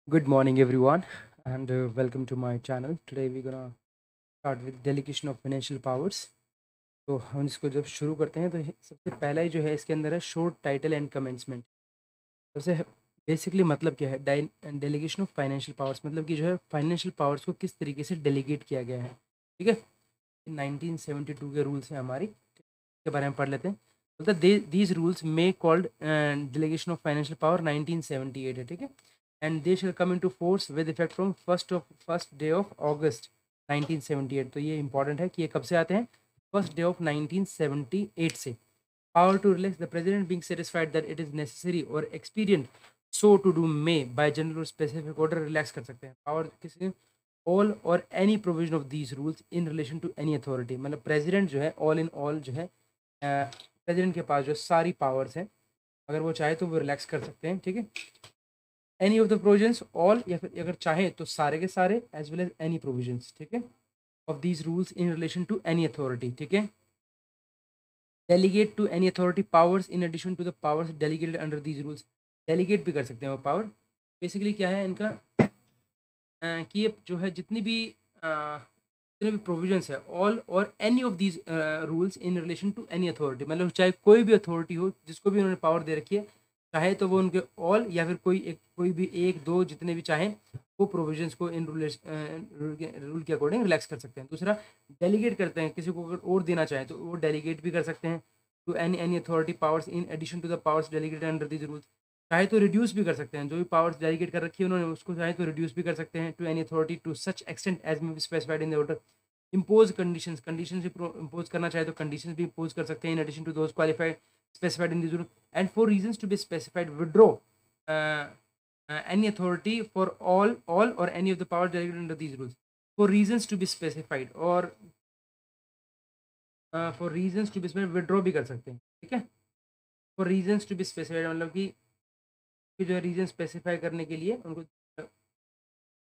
Good morning, everyone, and welcome to my channel. Today we're gonna start with delegation of financial powers. तो हम इसको जब शुरू करते हैं तो सबसे पहला ही जो है इसके अंदर है शॉर्ट टाइटल एंड कमेंसमेंट। सबसे बेसिकली मतलब क्या है डेलीगेशन ऑफ फाइनेंशियल पावर्स, मतलब कि जो है फाइनेंशियल पावर्स को किस तरीके से डेलीगेट किया गया है। ठीक है, 1972 के रूल्स हैं हमारी, के बारे में पढ़ लेते हैं। मतलब these rules may called delegation of financial power 1978 है। ठीक है, and they shall come into force with effect from first day of August 1978। तो ये इंपॉर्टेंट है कि ये कब से आते हैं, फर्स्ट डे ऑफ 1978 से। Power to relax the president being satisfied that it is necessary और expedient so to do may by general और स्पेसिफिक ऑर्डर रिलैक्स कर सकते हैं। पावर किसी ऑल और any provision of these rules in relation to any authority, मतलब president जो है ऑल इन ऑल जो है प्रेसिडेंट के पास जो सारी पावर्स हैं, अगर वो चाहे तो वो रिलैक्स कर सकते हैं। ठीक है, any of the provisions all, या फिर अगर चाहे तो सारे के सारे, as well as any provisions. ठीक है, of these rules in relation to any authority. ठीक है, delegate to any authority powers in addition to the powers delegated under these rules. Delegate भी कर सकते हैं वो पावर। बेसिकली क्या है इनका, कि ये जो है जितने भी प्रोविजंस है ऑल और any of these rules in relation to any authority, मतलब चाहे कोई भी अथॉरिटी हो जिसको भी उन्होंने पावर दे रखी है, चाहे तो वो उनके ऑल या फिर कोई भी एक दो जितने भी चाहें वो प्रोविजंस को इन रूल के अकॉर्डिंग रिलैक्स कर सकते हैं। दूसरा, डेलीगेट करते हैं, किसी को अगर और देना चाहें तो वो डेलीगेट भी कर सकते हैं to any authority powers in addition to the powers delegated under these rules. चाहे तो रिड्यूस भी कर सकते हैं, जो भी पावर्स डेलीगेट कर रखी है उन्होंने उसको चाहे तो रिड्यूस भी कर सकते हैं to any authority to such extent as may be specified in the order. Impose condition भी इम्पोज करना चाहे तो कंडीशन भी इम्पोज कर सकते हैं in addition to those qualified specified in this rule, and for reasons to be specified withdraw any authority for all or any of the power delegated under these rules for reasons to be specified, और for reasons to be specified withdraw भी कर सकते हैं। ठीक है, for reasons to be specified मतलब कि जो है रीजन स्पेसिफाई करने के लिए उनको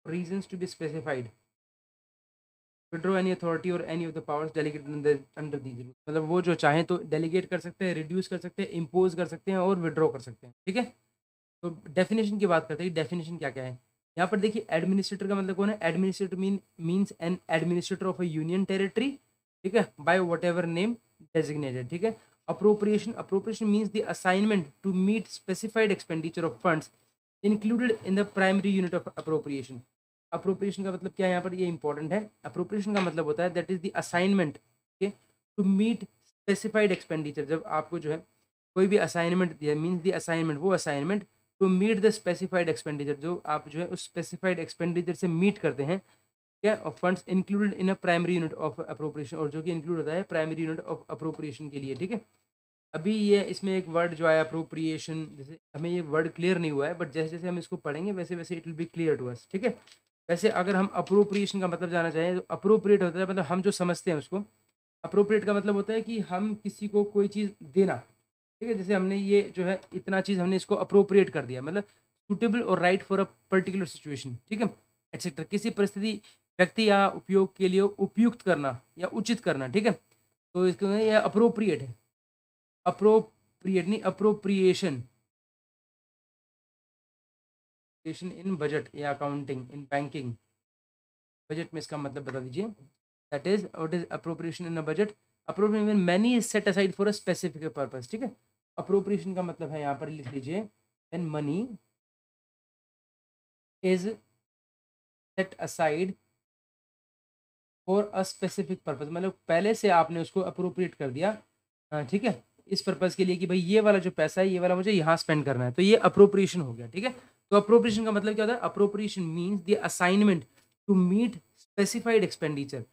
reasons to be specified withdraw any authority or any of the powers delegated under these rules, मतलब वो जो चाहें तो डेलीगेट कर सकते हैं, रिड्यूस कर सकते हैं, इम्पोज कर सकते हैं और विड्रॉ कर सकते हैं। ठीक है, तो डेफिनेशन की बात करते हैं, डेफिनेशन क्या क्या है। यहाँ पर देखिए, एडमिनिस्ट्रेटर का मतलब कौन है। Administrator means an administrator of a union territory. ठीक है, by whatever name designated. ठीक है, appropriation means the assignment to meet specified expenditure of funds included in the primary unit of appropriation. Appropriation का मतलब क्या है, यहाँ पर ये इंपॉर्टेंट है। अप्रोप्रिएशन का मतलब होता है that is the assignment to meet specified expenditure. जब आपको जो है कोई भी असाइनमेंट दिया, मीन्स द असाइनमेंट, वो assignment to meet the specified expenditure, जो आप जो है उस स्पेसिफाइड एक्सपेंडिचर से मीट करते हैं, क्या, of funds included in a primary unit of appropriation, और जो कि इंक्लूड होता है प्राइमरी यूनिट ऑफ अप्रोप्रिएशन के लिए। ठीक है, अभी ये इसमें एक वर्ड जो आया अप्रोप्रिएशन, जैसे हमें ये वर्ड क्लियर नहीं हुआ है, बट जैसे जैसे हम इसको पढ़ेंगे वैसे वैसे it will be clear to us. ठीक है, वैसे अगर हम अप्रोप्रिएशन का मतलब जानना चाहें तो अप्रोप्रिएट होता है, मतलब हम जो समझते हैं उसको, अप्रोप्रिएट का मतलब होता है कि हम किसी को कोई चीज़ देना। ठीक है, जैसे हमने ये जो है इतना चीज़ हमने इसको अप्रोप्रिएट कर दिया, मतलब सूटेबल और right for a particular situation. ठीक है, एक्सेट्रा, किसी परिस्थिति, व्यक्ति या उपयोग के लिए उपयुक्त करना या उचित करना। ठीक है, तो इसको ये अप्रोप्रिएट है। अप्रोप्रिएट नहीं, अप्रोप्रिएशन इन बजट या अकाउंटिंग, इन बैंकिंग, बजट में इसका मतलब बता दीजिए। That is what is appropriation in a budget. Appropriation money is set aside for a specific purpose. ठीक है, अप्रोप्रिएशन का मतलब है, यहाँ पर लिख लीजिए, when money is set aside for a specific purpose, मतलब पहले से आपने उसको अप्रोप्रिएट कर दिया। ठीक है, इस पर्पस के लिए कि भाई ये वाला जो पैसा है ये वाला मुझे यहाँ स्पेंड करना है, तो ये अप्रोप्रिएशन हो गया। ठीक है, तो अप्रोप्रिएशन का मतलब क्या होता है, appropriation means the assignment to meet specified expenditure.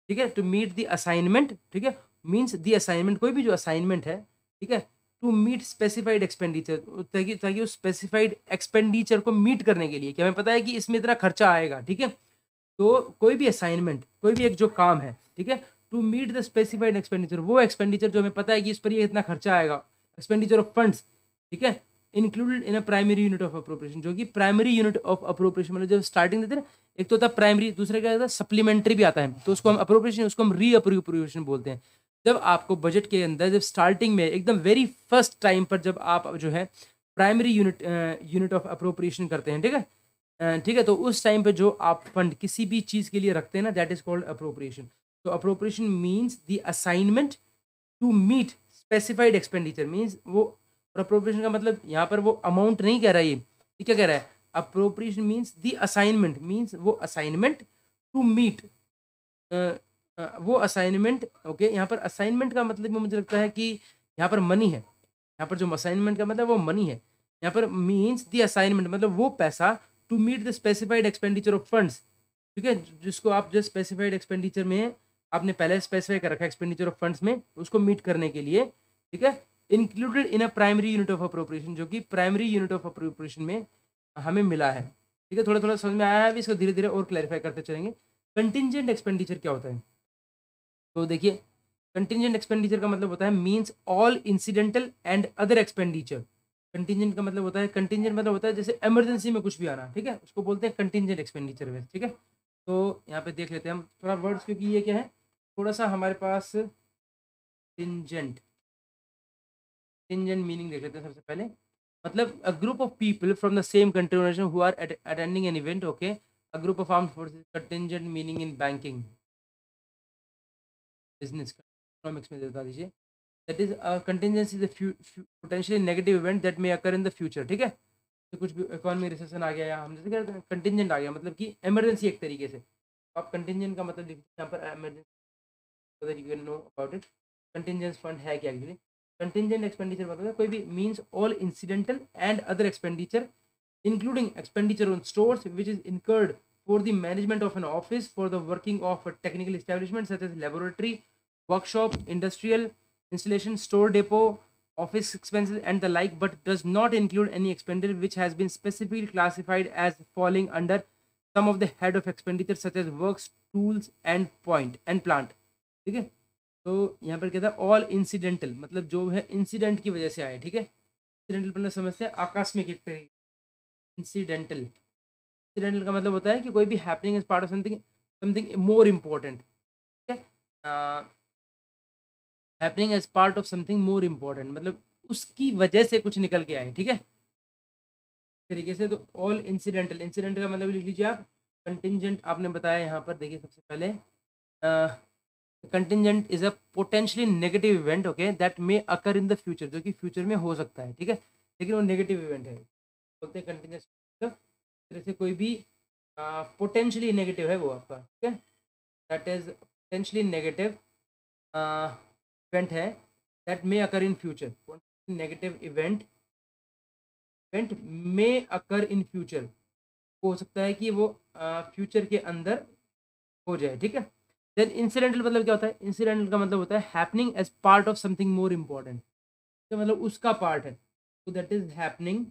ठीक है, टू मीट द असाइनमेंट, ठीक है, मीन्स द असाइनमेंट, कोई भी जो असाइनमेंट है, ठीक है, टू मीट स्पेसिफाइड एक्सपेंडिचर, ताकि उस स्पेसिफाइड एक्सपेंडिचर को मीट करने के लिए, कि हमें पता है कि इसमें इतना खर्चा आएगा। ठीक है, तो कोई भी असाइनमेंट, कोई भी एक जो काम है, ठीक है, to meet the specified expenditure, वो एक्सपेंडिचर जो हमें पता है कि इस पर ये इतना खर्चा आएगा, एक्सपेंडिचर ऑफ फंड्स, ठीक है, included in a primary unit of appropriation, जो कि प्राइमरी यूनिट ऑफ अप्रोप्रिएशन, मतलब जब स्टार्टिंग देते हैं ना, एक तो होता है प्राइमरी, दूसरा क्या होता है सप्लीमेंट्री भी आता है, तो उसको हम अप्रोप्रिएशन, उसको हम री अप्रोप्रिएशन बोलते हैं। जब आपको बजट के अंदर, जब स्टार्टिंग में एकदम वेरी फर्स्ट टाइम पर जब आप जो है प्राइमरी यूनिट ऑफ अप्रोप्रिएशन करते हैं, ठीक है, ठीक है, तो उस टाइम पे जो आप फंड किसी भी चीज़ के लिए रखते हैं ना, दैट इज कॉल्ड अप्रोप्रिएशन। तो appropriation means the assignment to meet specified expenditure means वो। अप्रोप्रिएशन का मतलब यहाँ पर वो अमाउंट नहीं कह रहा है, ये क्या कह रहा है? Appropriation means the assignment means वो असाइनमेंट टू मीट वो असाइनमेंट। ओके, यहाँ पर असाइनमेंट का मतलब मुझे लगता है कि यहाँ पर मनी है। यहाँ पर जो असाइनमेंट का मतलब वो मनी है। यहाँ पर मीन्स द असाइनमेंट मतलब वो पैसा to meet the specified expenditure of funds. ठीक है, जिसको आप जो स्पेसिफाइड एक्सपेंडिचर में आपने पहले स्पेसिफाई कर रखा है एक्सपेंडिचर ऑफ फंड्स में, उसको मीट करने के लिए। ठीक है, included in a primary unit of appropriation, जो कि प्राइमरी यूनिट ऑफ अप्रोप्रिएशन में हमें मिला है। ठीक है, थोड़ा थोड़ा समझ में आया है, अभी इसको धीरे धीरे और क्लैरिफाई करते चलेंगे। कंटिंजेंट एक्सपेंडिचर क्या होता है? तो देखिए, कंटिंजेंट एक्सपेंडिचर का मतलब होता है means all incidental and other expenditure. Contingent का मतलब होता है, कंटिंजेंट मतलब होता है जैसे इमरजेंसी में कुछ भी आना, ठीक है, उसको बोलते हैं कंटिंजेंट एक्सपेंडिचर में। ठीक है, तो यहाँ पे देख लेते हैं हम थोड़ा वर्ड्स, क्योंकि ये क्या है, थोड़ा सा हमारे पास टिंजेंट मीनिंग देख लेते हैं सबसे पहले। मतलब a group of people from the same country who are attending an event. Okay, a group of armed forces. Contingent meaning in banking, business, economics में बता दीजिए। That is a contingency is a potentially negative event that may occur in the future. ठीक है, तो कुछ भी economy recession आ गया या हम जैसे क्या कंटिंजेंट आ गया, मतलब कि इमरजेंसी एक तरीके से। आप कंटिंजेंट का मतलब लिखिए यहाँ पर emergency, so that you can know about it। Contingency fund है क्या एक्चुअली? कंटिंजेंट एक्सपेंडिचर मतलब है कोई भी means all incidental and other expenditure including expenditure on stores which is incurred for the management of an office, for the working of a technical establishment such as laboratory, workshop, industrial installation, store depot, office expenses and the like, but does not include any expenditure which has been specifically classified as falling under some of the head of expenditure such as works, tools and point and plant। ठीक है, तो यहाँ पर कहता है all incidental मतलब जो है इंसिडेंट की वजह से आए। ठीक है, इंसिडेंटल मतलब समझते हैं आकस्मिक एक तरीके। इंसिडेंटल, इंसिडेंटल का मतलब होता है कि कोई भी happening is part of something, something more important. ठीक है, happening as part of something more important मतलब उसकी वजह से कुछ निकल के आए। ठीक है, तरीके से। तो ऑल इंसिडेंटल, इंसिडेंट का मतलब लिख लीजिए आप। कंटिंजेंट आपने बताया यहाँ पर, देखिए सबसे पहले contingent is a potentially negative event, okay, that may occur in the future, जो कि फ्यूचर में हो सकता है। ठीक है, लेकिन वो नेगेटिव इवेंट है, बोलते हैं कंटिंजेंट। तरह से कोई भी पोटेंशियली नेगेटिव है वो आपका। ठीक है, that is potentially negative event है that may occur in future. Negative event may occur in future, हो सकता है कि वो फ्यूचर के अंदर हो जाए। ठीक है, देन इंसिडेंटल मतलब क्या होता है? इंसिडेंटल का मतलब होता है happening as part of something more important, तो मतलब उसका पार्ट है, तो that is happening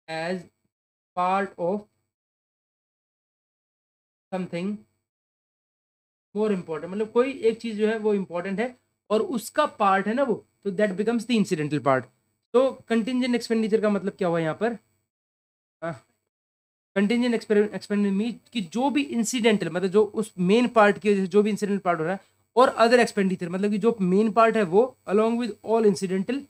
as part of something more important, मतलब कोई एक चीज जो है वो इम्पोर्टेंट है और उसका पार्ट है ना वो, तो that becomes the incidental part. तो कंटिंजेंट एक्सपेंडिचर का मतलब क्या हुआ यहाँ पर? कंटिंजेंट एक्सपेंडिचर मीन कि जो भी इंसिडेंटल मतलब जो उस मेन पार्ट की वजह से जो भी इंसिडेंटल पार्ट हो रहा है, और अदर एक्सपेंडिचर मतलब कि जो मेन पार्ट है वो along with all incidental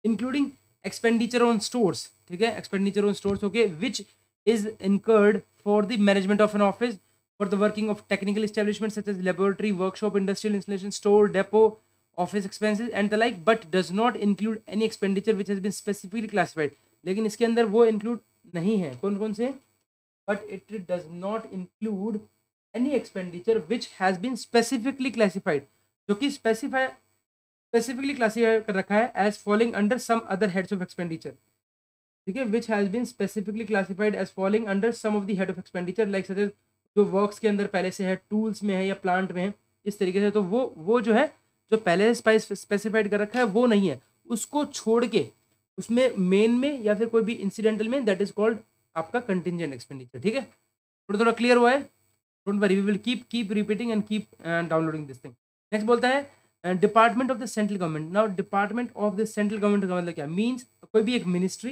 including expenditure on stores. ठीक है, expenditure on stores, okay, which is incurred for the management of an office, for the working of technical establishment such as laboratory, workshop, industrial installation, store, depot, office expenses and the like, but does not include any expenditure which has been specifically classified. लेकिन इसके अंदर वो include नहीं है, कौन कौन से? but it does not include any expenditure which has been specifically classified, जो कि specifically classified कर रखा है as falling under some other heads of expenditure। ठीक है, which has been specifically classified as falling under some of the head of expenditure like such as जो works के अंदर पहले से है, टूल्स में है या प्लांट में है, इस तरीके से। तो वो जो है जो पहले स्पेसिफाइड कर रखा है वो नहीं है, उसको छोड़ के उसमें मेन में या फिर कोई भी इंसिडेंटल में, दैट इज कॉल्ड आपका कंटिंजेंट एक्सपेंडिचर। ठीक है, थोड़ा थोड़ा क्लियर हुआ है? Don't worry, we will keep repeating and keep downloading this thing. Next बोलता है department of the central government. Now department of the central government का मतलब क्या? मीन्स कोई भी एक ministry,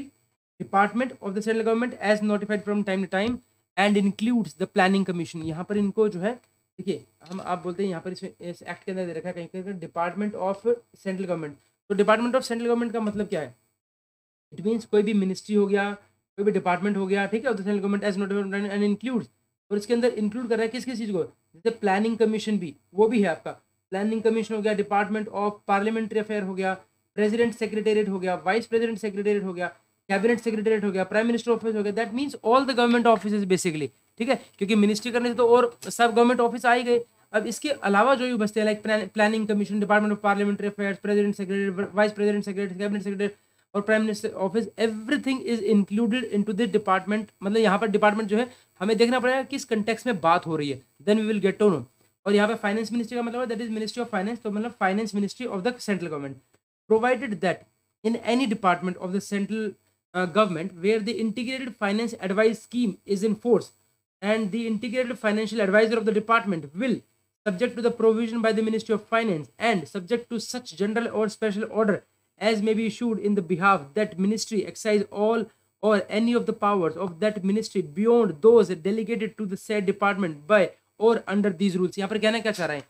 department of the central government as notified from time to time and includes the planning commission. यहाँ पर इनको जो है, देखिए हम आप बोलते हैं यहाँ पर इसमें इस एक्ट के अंदर दे रखा है कहीं कहीं डिपार्टमेंट ऑफ सेंट्रल गवर्नमेंट। तो डिपार्टमेंट ऑफ सेंट्रल गवर्नमेंट का मतलब क्या है? इट मीन्स कोई भी मिनिस्ट्री हो गया कोई भी डिपार्टमेंट हो गया, ठीक है, central government as notified and includes, और इसके अंदर इंक्लूड कर रहा है किस किस चीज़ को, जैसे प्लानिंग कमीशन भी, वो भी है आपका, प्लानिंग कमीशन हो गया, डिपार्टमेंट ऑफ पार्लियामेंट्री अफेयर हो गया, प्रेसिडेंट सेक्रेटेरिएट हो गया, वाइस प्रेसिडेंट सेक्रेटेरिएट हो गया, कैबिनेट सेक्रेटेरिएट हो गया, प्राइम मिनिस्टर ऑफिस हो गया, that means all the government office basically, ठीक है, क्योंकि मिनिस्ट्री करने से तो और सब गवर्नमेंट ऑफिस आ ही गए। अब इसके अलावा जो भी बचते हैं, like planning commission, department of parliamentary affairs, president secretary, vice president secretary, cabinet secretary और prime minister office, everything is included into this department. मतलब यहाँ पर डिपार्टमेंट जो है हमें देखना पड़ेगा किस कंटेक्स्ट में बात हो रही है, then we will get to know. और यहाँ पे फाइनेंस मिनिस्ट्री का मतलब that is ministry of finance, तो मतलब finance ministry of the central government, provided that in any department of the central government where the integrated finance advice scheme is in force and the integrated financial advisor of the department will, subject to the provision by the Ministry of Finance and subject to such general or special order as may be issued in the behalf that ministry, exercise all or any of the powers of that ministry beyond those delegated to the said department by or under these rules। यहाँ पर कहना क्या चाह रहा है,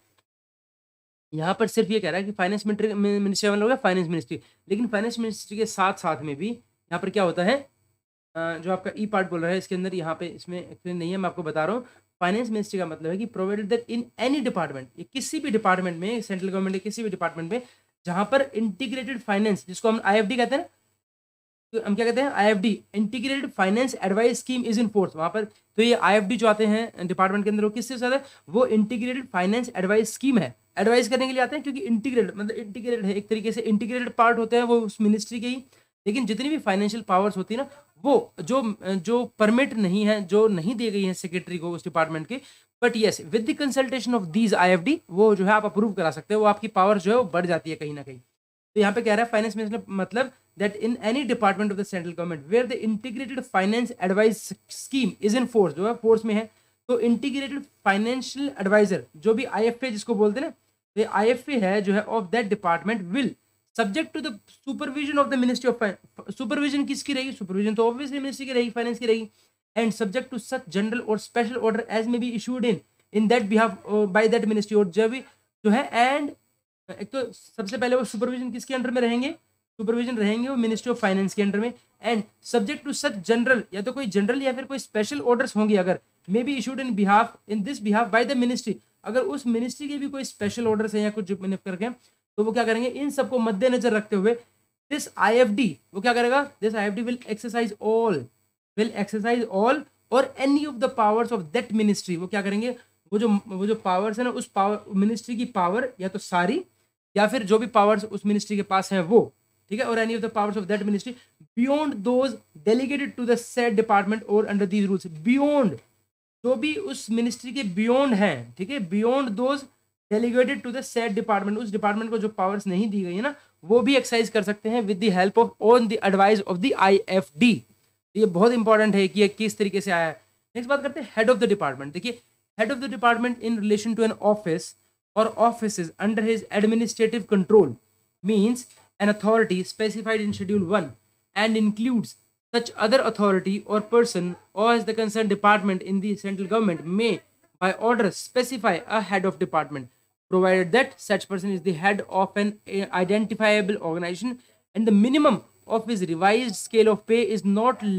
यहाँ पर सिर्फ ये कह रहा है कि फाइनेंस मिनिस्ट्री वाला हो गया फाइनेंस मिनिस्ट्री, लेकिन फाइनेंस मिनिस्ट्री के साथ साथ में भी यहाँ पर क्या होता है, जो आपका ई पार्ट बोल रहा है इसके अंदर, यहाँ पे इसमें एक्चुअली नहीं है, मैं आपको बता रहा हूँ। फाइनेंस मिनिस्ट्री का मतलब है कि provided that in any department, ये किसी भी डिपार्टमेंट में, सेंट्रल गवर्नमेंट के किसी भी डिपार्टमेंट में जहाँ पर इंटीग्रेटेड फाइनेंस, जिसको हम IFD कहते हैं ना, तो हम क्या कहते हैं, IFD, integrated finance advice scheme is in force, वहाँ पर तो ये IFD जो आते हैं डिपार्टमेंट के अंदर, वो किससे ज्यादा, वो इंटीग्रेटेड फाइनेंस एडवाइस स्कीम है, एडवाइस करने के लिए आते हैं, क्योंकि इंटीग्रेटेड मतलब इंटीग्रेटेड है, एक तरीके से इंटीग्रेटेड पार्ट होते हैं वो उस मिनिस्ट्री के ही, लेकिन जितनी भी फाइनेंशियल पावर्स होती है ना, वो जो परमिट नहीं है, जो नहीं दी गई है सेक्रेटरी को उस डिपार्टमेंट के, but yes with the consultation of these IFD, वो जो है आप अप्रूव करा सकते हो, वो आपकी पावर जो है वो बढ़ जाती है कहीं ना कहीं। तो यहाँ पे कह रहा है फाइनेंस मिनिस्टर मतलब that in any department of the central government where the integrated finance advice scheme is in force, जो है फोर्स में है, तो इंटीग्रेटेड फाइनेंशियल एडवाइजर जो भी IFA जिसको बोलते हैं ना, तो ये IFA है जो है of that department will subject to the supervision of the ministry of finance, supervision किसकी रहेगी, सुपरविजन तो ऑब्वियसली मिनिस्ट्री की रहेगी, फाइनेंस की रहेगी, and subject to such general और special order as may be issued in that behalf by that ministry, और जो है एंड एक तो सबसे पहले वो सुपरविजन किसके अंडर में रहेंगे, सुपरविजन रहेंगे वो मिनिस्ट्री ऑफ फाइनेंस के अंडर में, and subject to such general, या तो कोई जनरल या फिर कोई स्पेशल ऑर्डर्स होंगे अगर, मे be issued in this behalf by the ministry, अगर उस मिनिस्ट्री के भी कोई स्पेशल ऑर्डर्स हैं या कुछ करके, तो वो क्या करेंगे, इन सबको मद्देनजर रखते हुए दिस IFD वो क्या करेगा, this IFD will exercise all और any of the powers of that ministry, वो क्या करेंगे, वो जो पावर्स है ना, उस पावर मिनिस्ट्री की पावर या तो सारी या फिर जो भी पावर्स उस मिनिस्ट्री के पास हैं वो, ठीक है, और any of the powers of that ministry beyond those delegated to the said department और अंडर दीज रूल्स, बियॉन्ड जो भी उस मिनिस्ट्री के बियॉन्ड हैं, ठीक है, beyond those delegated to the said department, उस डिपार्टमेंट को जो पावर्स नहीं दी गई है ना, वो भी एक्सरसाइज कर सकते हैं with the help of on the advice of the IFD। ये बहुत इंपॉर्टेंट है कि ये किस तरीके से आया है। नेक्स्ट बात करते हैं हेड ऑफ द डिपार्टमेंट। देखिए head of the department in relation to an office or offices under his administrative control means an authority specified in Schedule 1 and includes such other authority or person or as the concerned department in the central government may by order specify a head of department, provided that such person is the head of an identifiable organization and the minimum of his revised scale of pay is not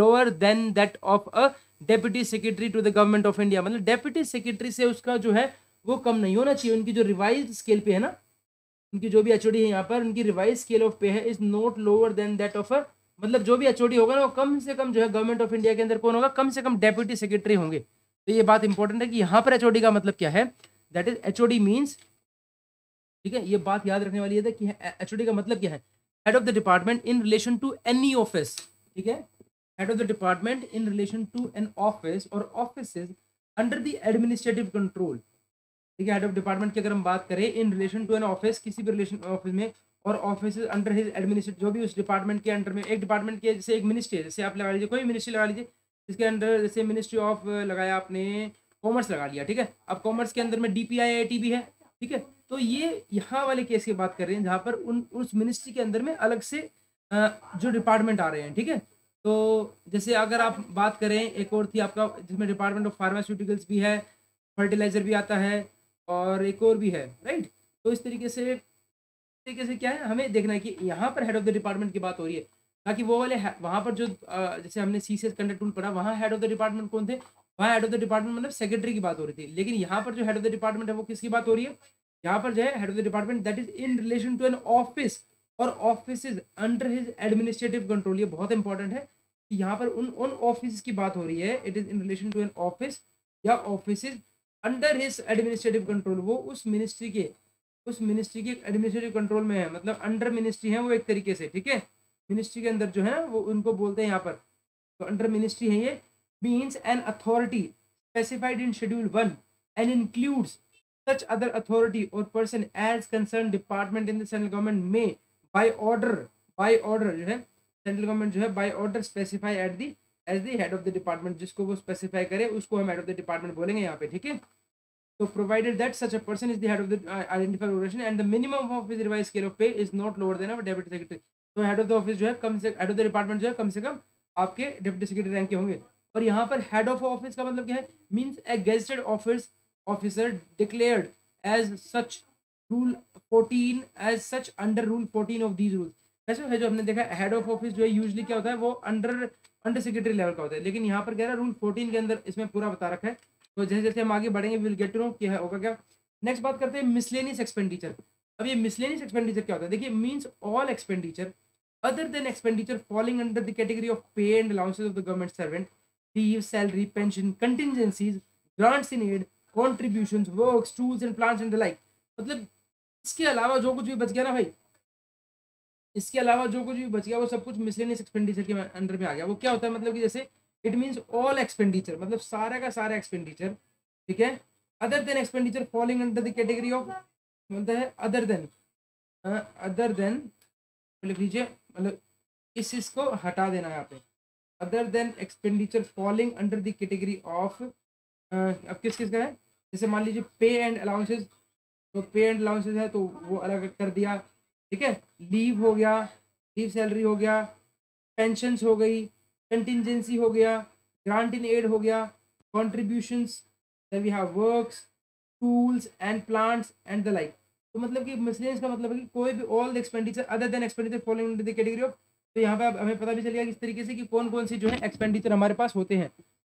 lower than that of a deputy secretary to the government of India। मतलब deputy secretary से उसका जो है वो कम नहीं होना चाहिए, उनकी जो रिवाइज स्केल पे है ना, उनकी जो भी HOD है यहाँ पर, उनकी रिवाइज स्केल ऑफ पे है is not lower than that of मतलब जो भी HOD होगा ना, वो कम से कम जो है गवर्नमेंट ऑफ इंडिया के अंदर कौन होगा, कम से कम डेप्यूटी सेक्रेटरी होंगे। तो ये बात इंपॉर्टेंट है कि यहाँ पर HOD का मतलब क्या है, दैट इज HOD मीन्स, ठीक है, ये बात याद रखने वाली है कि HOD का मतलब क्या है, head of the department in relation to any office, ठीक है, head of the department in relation to an office और offices under the administrative control, ठीक है, हेड ऑफ डिपार्टमेंट की अगर हम बात करें in relation to an office, किसी भी रिलेशन ऑफिस में, और ऑफिस अंडर हिज एडमिनिस्ट्रेट, जो भी उस डिपार्टमेंट के अंडर में, एक डिपार्टमेंट के जैसे एक मिनिस्ट्री है, जैसे आप लगा लीजिए कोई मिनिस्ट्री लगा लीजिए, जिसके अंडर जैसे मिनिस्ट्री ऑफ लगाया आपने कॉमर्स लगा लिया, ठीक है, अब कॉमर्स के अंदर में DPIIT भी है, ठीक है, तो ये यहाँ वाले केस की बात कर रहे हैं जहाँ पर उस मिनिस्ट्री के अंदर में अलग से जो डिपार्टमेंट आ रहे हैं, ठीक है। तो जैसे अगर आप बात करें, एक और थी आपका जिसमें डिपार्टमेंट ऑफ फार्मास्यूटिकल्स भी है, फर्टिलाइजर भी आता है, और एक और भी है, राइट। तो इस तरीके से क्या है, हमें देखना है कि यहाँ पर हेड ऑफ द डिपार्टमेंट की बात हो रही है, ताकि वो वाले वहाँ पर जो जैसे हमने CCS कंडक्ट रूल पढ़ा, वहाँ हेड ऑफ द डिपार्टमेंट कौन थे, वहाँ हेड ऑफ द डिपार्टमेंट मतलब सेक्रेटरी की बात हो रही थी। लेकिन यहाँ पर जो हेड ऑफ द डिपार्टमेंट है वो किसकी बात हो रही है, यहाँ पर जो है head of the department that is in relation to an office और office is under his administrative control. ये बहुत इंपॉर्टेंट है कि यहाँ पर उन ऑफिस की बात हो रही है, it is in relation to an office या office is under his administrative control. वो उस मिनिस्ट्री के एडमिनिस्ट्रेटिव कंट्रोल में है, मतलब अंडर मिनिस्ट्री है वो एक तरीके से, ठीक है। मिनिस्ट्री के अंदर जो है वो उनको बोलते हैं यहाँ पर, तो अंडर मिनिस्ट्री है ये। Means an authority specified in schedule 1 and includes such other authority or person as concerned department in the central government may by order जो है सेंट्रल गवर्नमेंट जो है by order specify at the as the head of the department, जिसको वो specify करे उसको हम head of the department बोलेंगे यहाँ पे, ठीक है। तो provided that such a person is the head of the identified organization and the minimum of his revised scale of pay is not lower than a deputy secretary। तो head of the office जो है कम से head of the department जो है कम से कम आपके deputy secretary rank के होंगे। और यहाँ पर हेड ऑफ ऑफिस का मतलब क्या है, means a gazetted officer declared as such rule 14 as such under rule 14 of these rules. वैसे है जो हमने देखा हेड ऑफ ऑफिस जो है यूजली क्या होता है वो अंडर सेक्रेटरी लेवल का होता है, लेकिन यहाँ पर क्या है रूल 14 के अंदर इसमें पूरा बता रखा है। तो जैसे जैसे हम आगे बढ़ेंगे विल गेट टू नो क्या होगा क्या। नेक्स्ट बात करते हैं मिसलेनियस एक्सपेंडिचर। अब ये मिसलेनियस एक्सपेंडिचर क्या होता है, देखिए means all expenditure other than expenditure falling under the category of pay and allowances of the government servant, leave, salary, pension, contingencies, grants in aid, contributions, works, tools and plants and the like। मतलब इसके अलावा जो कुछ भी बच गया ना भाई, इसके अलावा जो कुछ भी बच गया वो सब कुछ मिसलेनियस एक्सपेंडिचर के अंडर में आ गया। वो क्या होता है, मतलब कि जैसे इट मीन्स ऑल एक्सपेंडिचर, मतलब सारा का सारा एक्सपेंडिचर, ठीक है। Other than expenditure falling under the category of, मतलब है अदर देन लिख लीजिए, मतलब इस चीज को हटा देना यहाँ पे, other than expenditure falling under the category of. अब किस का है, जैसे मान लीजिए पे एंड अलाउंसेस, तो पे एंड अलाउंसेस है तो वो अलग कर दिया, ठीक है। लीव हो गया, लीव सैलरी हो गया, पेंशंस हो गई, कंटिजेंसी हो गया, ग्रांट इन एड हो गया, contributions, then we have works, tools and plants and the like. तो मतलब कि मिसलेनियस का मतलब है कि कोई भी all the expenditure other than expenditure following under the category of. तो यहाँ पे हमें पता भी चल गया किस तरीके से कि कौन कौन सी जो है एक्सपेंडिचर हमारे पास होते हैं।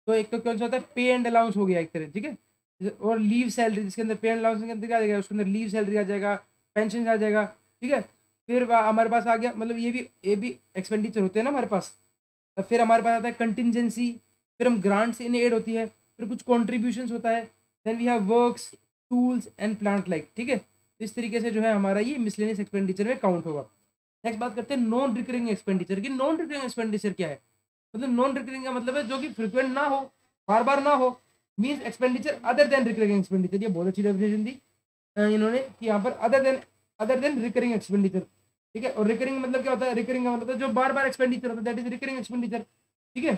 तो एक तो कौन सा होता है, पे एंड अलाउंस हो गया एक तरह, ठीक है। और लीव सैलरी, जिसके अंदर पे एंड अलाउंस के अंदर क्या आ जाएगा, उसके अंदर लीव सैलरी आ जाएगा, पेंशन आ जाएगा, ठीक है। फिर हमारे पास आ गया, मतलब ये भी एक्सपेंडिचर होते हैं ना हमारे पास। फिर हमारे पास आता है कंटिजेंसी, फिर हम ग्रांट्स इन एड होती है, फिर कुछ कॉन्ट्रीब्यूशन होता है, then we have works, tools and plant like, ठीक है। इस तरीके से जो है हमारा ये मिसलेनियस एक्सपेंडिचर में काउंट होगा। नेक्स्ट बात करते हैं नॉन रिकरिंग एक्सपेंडिचर की। नॉन रिकरिंग एक्सपेंडिचर क्या है, मतलब नॉन रिकरिंग का मतलब है जो कि फ्रिक्वेंट ना हो, बार बार ना हो, means expenditure other than recurring expenditure. ये बहुत अच्छी डेफिनेशन दी इन्होंने कि यहाँ पर अदर देन रिकरिंग एक्सपेंडिचर, ठीक है। और रिकरिंग मतलब क्या होता है, रिकरिंग का मतलब जो बार बार एक्सपेंडिचर होता है दैट इज रिकरिंग एक्सपेंडिचर, ठीक है।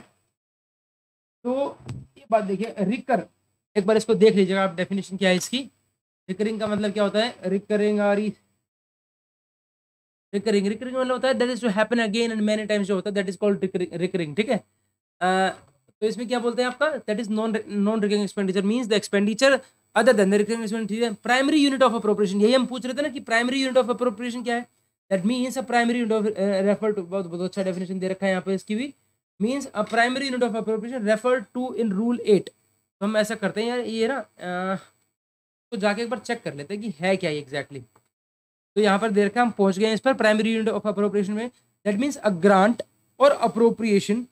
तो ये बात देखिए, रिकर एक बार इसको देख लीजिएगा आप, डेफिनेशन क्या है इसकी। रिकरिंग का मतलब क्या होता है, रिकरिंग मतलब होता है that is to happen again and many times, जो होता है दैट इज कॉल्ड रिकरिंग, ठीक है। तो इसमें क्या बोलते हैं आपका, that is non recurring expenditure means the expenditure other than the recurring expenditure. Primary unit of appropriation, यही हम पूछ रहे थे ना कि प्राइमरी यूनिट ऑफ अप्रोप्रिएशन क्या है। That means a primary unit of refer to, बहुत अच्छा डेफिनेशन दे रखा है यहाँ पे इसकी भी, means a primary unit of appropriation refer to in rule 8। तो हम ऐसा करते हैं यार, ये ना तो जाके एक बार चेक कर लेते हैं कि है क्या एग्जैक्टली। तो यहाँ पर देख हम पहुंच गए इस पर, प्राइमरी यूनिट ऑफ अप्रोप्रिएशन में। दैट मींस अ ग्रांट और appropriation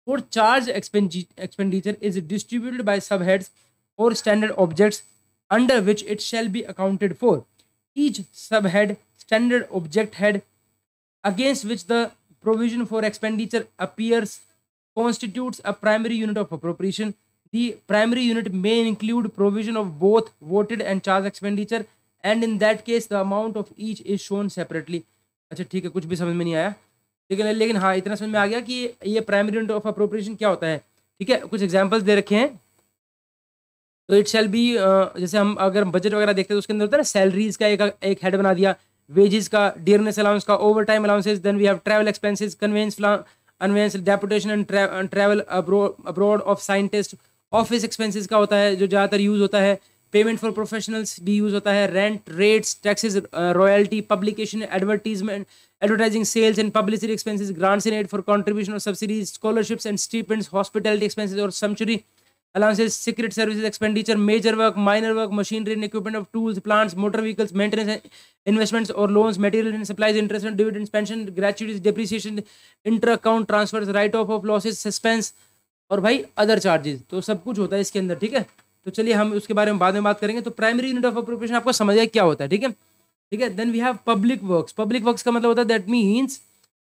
for charge expenditure is distributed by sub heads और standard objects under which it shall be accounted for. Each sub head, standard object head against which the provision for expenditure appears constitutes a primary unit of appropriation. The primary unit may include provision of both voted and charged expenditure, and in that case the amount of each is shown separately. अच्छा ठीक है, कुछ भी समझ में नहीं आया, लेकिन हाँ इतना समझ में आ गया कि ये प्राइमरी यूनिट ऑफ अप्रोप्रिएशन क्या होता है, ठीक है। कुछ एग्जांपल्स दे रखे हैं। तो इट शैल बी, जैसे हम अगर बजट वगैरह देखते हैं तो उसके अंदर होता है ना, सैलरीज का एक हेड बना दिया, वेजेस का, डियरनेस अलाउंस का, over time allowances, then we have travel expenses, conveyance, deputation and travel abroad of scientist. Office expenses का होता है जो ज़्यादातर यूज होता है, पेमेंट फॉर प्रोफेशनल्स भी यूज होता है, rent, rates, taxes, royalty, publication, advertisement, advertising, sales and publicity expenses, grants and aid for contribution और subsidies, scholarships and stipends, hospitality expenses और sanctuary allowances, secret services expenditure, major work, minor work, machinery and equipment of tools, plants, motor vehicles, maintenance, investments or loans, material and supplies, interest and dividends, pension, gratuities, depreciation, inter-account transfers, write-off of losses, suspense और भाई other charges. तो सब कुछ होता है इसके अंदर, ठीक है। तो चलिए हम उसके बारे में बाद में बात करेंगे। तो प्राइमरी यूनिट ऑफ अप्रोप्रिएशन आपको समझ आया क्या होता है, ठीक है, ठीक है। Then we have public works. Public works का मतलब होता है that means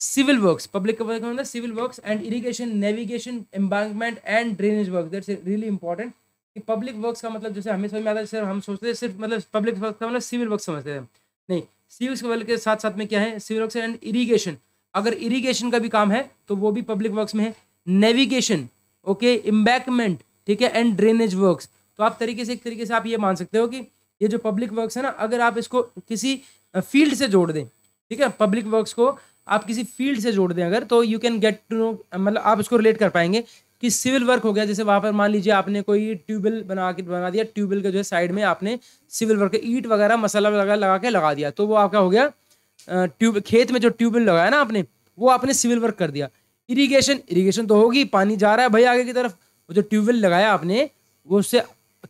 civil works. Public का मतलब civil works and irrigation, navigation, embankment and drainage work. That's really important कि पब्लिक वर्क्स का मतलब जैसे हमें समझ में आता है, सिर्फ हम सोचते हैं सिर्फ मतलब पब्लिक वर्क्स का मतलब सिविल वर्क समझते हैं, नहीं, सिविल वर्क के साथ साथ में क्या है, सिविल वर्क्स एंड इरिगेशन। अगर इरिगेशन का भी काम है तो वो भी पब्लिक वर्क्स में है। नेविगेशन, ओके, एम्बैंकमेंट, ठीक है, एंड ड्रेनेज वर्क्स। तो आप एक तरीके से आप ये मान सकते हो कि ये जो पब्लिक वर्क्स है ना, अगर आप इसको किसी फील्ड से जोड़ दें, ठीक है, पब्लिक वर्क्स को आप किसी फील्ड से जोड़ दें अगर, तो you can get to know, मतलब आप इसको रिलेट कर पाएंगे कि सिविल वर्क हो गया, जैसे वहाँ पर मान लीजिए आपने कोई ट्यूबवेल बना दिया, ट्यूबवेल के जो है साइड में आपने सिविल वर्क, ईंट वगैरह मसाला वगैरह लगा दिया, तो वो आपका हो गया खेत में जो ट्यूबवेल लगाया ना आपने, वो आपने सिविल वर्क कर दिया। इरिगेशन तो होगी, पानी जा रहा है भाई आगे की तरफ, वो जो ट्यूबवेल लगाया आपने वो उससे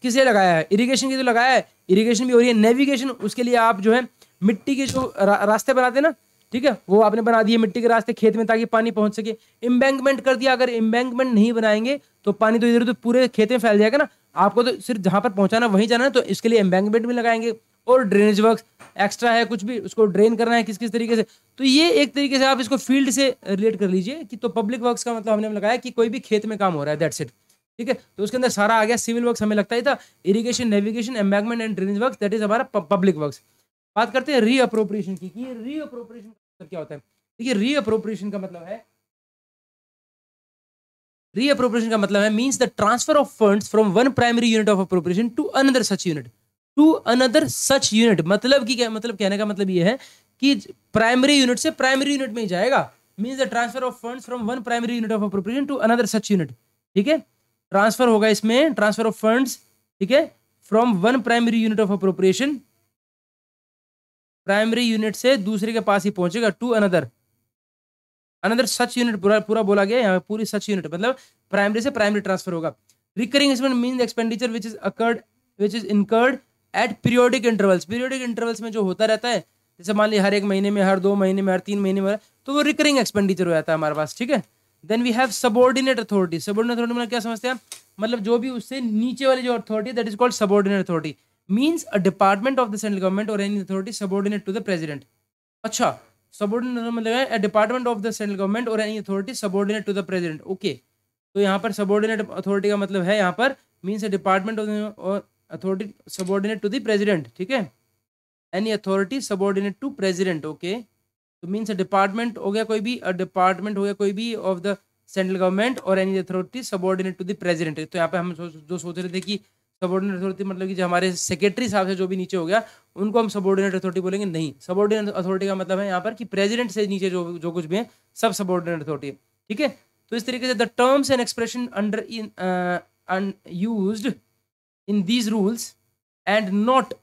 किसे लगाया है, इरिगेशन की तो लगाया है, इरिगेशन भी हो रही है। नेविगेशन, उसके लिए आप जो है मिट्टी के जो रास्ते बनाते हैं ना, ठीक है, वो आपने बना दिए मिट्टी के रास्ते खेत में ताकि पानी पहुंच सके। एम्बैंकमेंट कर दिया, अगर एम्बैंकमेंट नहीं बनाएंगे तो पानी तो इधर उधर पूरे खेत में फैल जाएगा ना, आपको तो सिर्फ जहां पर पहुंचाना वहीं जाना है, तो इसके लिए एम्बैंकमेंट भी लगाएंगे। और ड्रेनेज वर्क एक्स्ट्रा है, कुछ भी उसको ड्रेन करना है किस किस तरीके से, तो ये एक तरीके से आप इसको फील्ड से रिलेट कर लीजिए कि तो पब्लिक वर्क्स का मतलब हमने लगाया कि कोई भी खेत में काम हो रहा है, दैट्स इट, ठीक है। तो उसके अंदर सारा आ गया। सिविल वर्क्स हमें लगता ही था, irrigation, navigation, embankment and drainage works, that is हमारा पब्लिक वर्क्स। बात करते हैं रीअप्रोप्रिएशन की, कि रीअप्रोप्रिएशन मतलब क्या होता है। देखिए रीअप्रोप्रिएशन का मतलब है means the transfer of funds from one primary unit of appropriation to another such unit. मतलब कि क्या मतलब, कहने का मतलब ये है कि प्राइमरी यूनिट से प्राइमरी यूनिट में ही जाएगा। Means the transfer of funds from one primary unit of appropriation to another such unit, ठीक है। ट्रांसफर होगा इसमें, ट्रांसफर ऑफ फंड्स, ठीक है, from one primary unit of appropriation, primary unit से दूसरे के पास ही पहुंचेगा, टू अनदर सच यूनिट। पूरा बोला गया यहाँ, पूरी सच यूनिट मतलब प्राइमरी से प्राइमरी ट्रांसफर होगा। Recurring expense means expenditure which is incurred at periodic intervals. Periodic intervals में जो होता रहता है, जैसे मान लीजिए हर 1 महीने में, हर 2 महीने में, हर 3 महीने में, तो वो रिकरिंग एक्सपेंडिचर हो जाता है हमारे पास, ठीक है। Then we have subordinate authority. Subordinate authority मतलब क्या समझते हैं, मतलब जो भी उससे नीचे वाली जो authority, that is called subordinate authority. Means a department of the central government और any authority subordinate to the president. अच्छा, सबऑर्डिनेट मतलब है department of the central government और any authority subordinate to the president, okay. तो यहाँ पर subordinate authority का मतलब है यहाँ पर means a department of authority subordinate to the president, ठीक है। Any authority subordinate to president, okay. तो मींस अ डिपार्टमेंट हो गया कोई भी, ऑफ द सेंट्रल गवर्नमेंट और any authority subordinate to the president. तो यहाँ पे हम जो सोच रहे थे कि सबऑर्डिनेट अथॉरिटी मतलब कि जो हमारे सेक्रेटरी साहब से जो भी नीचे हो गया उनको हम सबऑर्डिनेट अथॉरिटी बोलेंगे, नहीं। सबऑर्डिनेट अथॉरिटी का मतलब है यहाँ पर कि प्रेसिडेंट से नीचे जो कुछ भी है सब सबऑर्डिनेट अथॉरिटी, ठीक है। तो इस तरीके से the terms and expression under used in these rules and not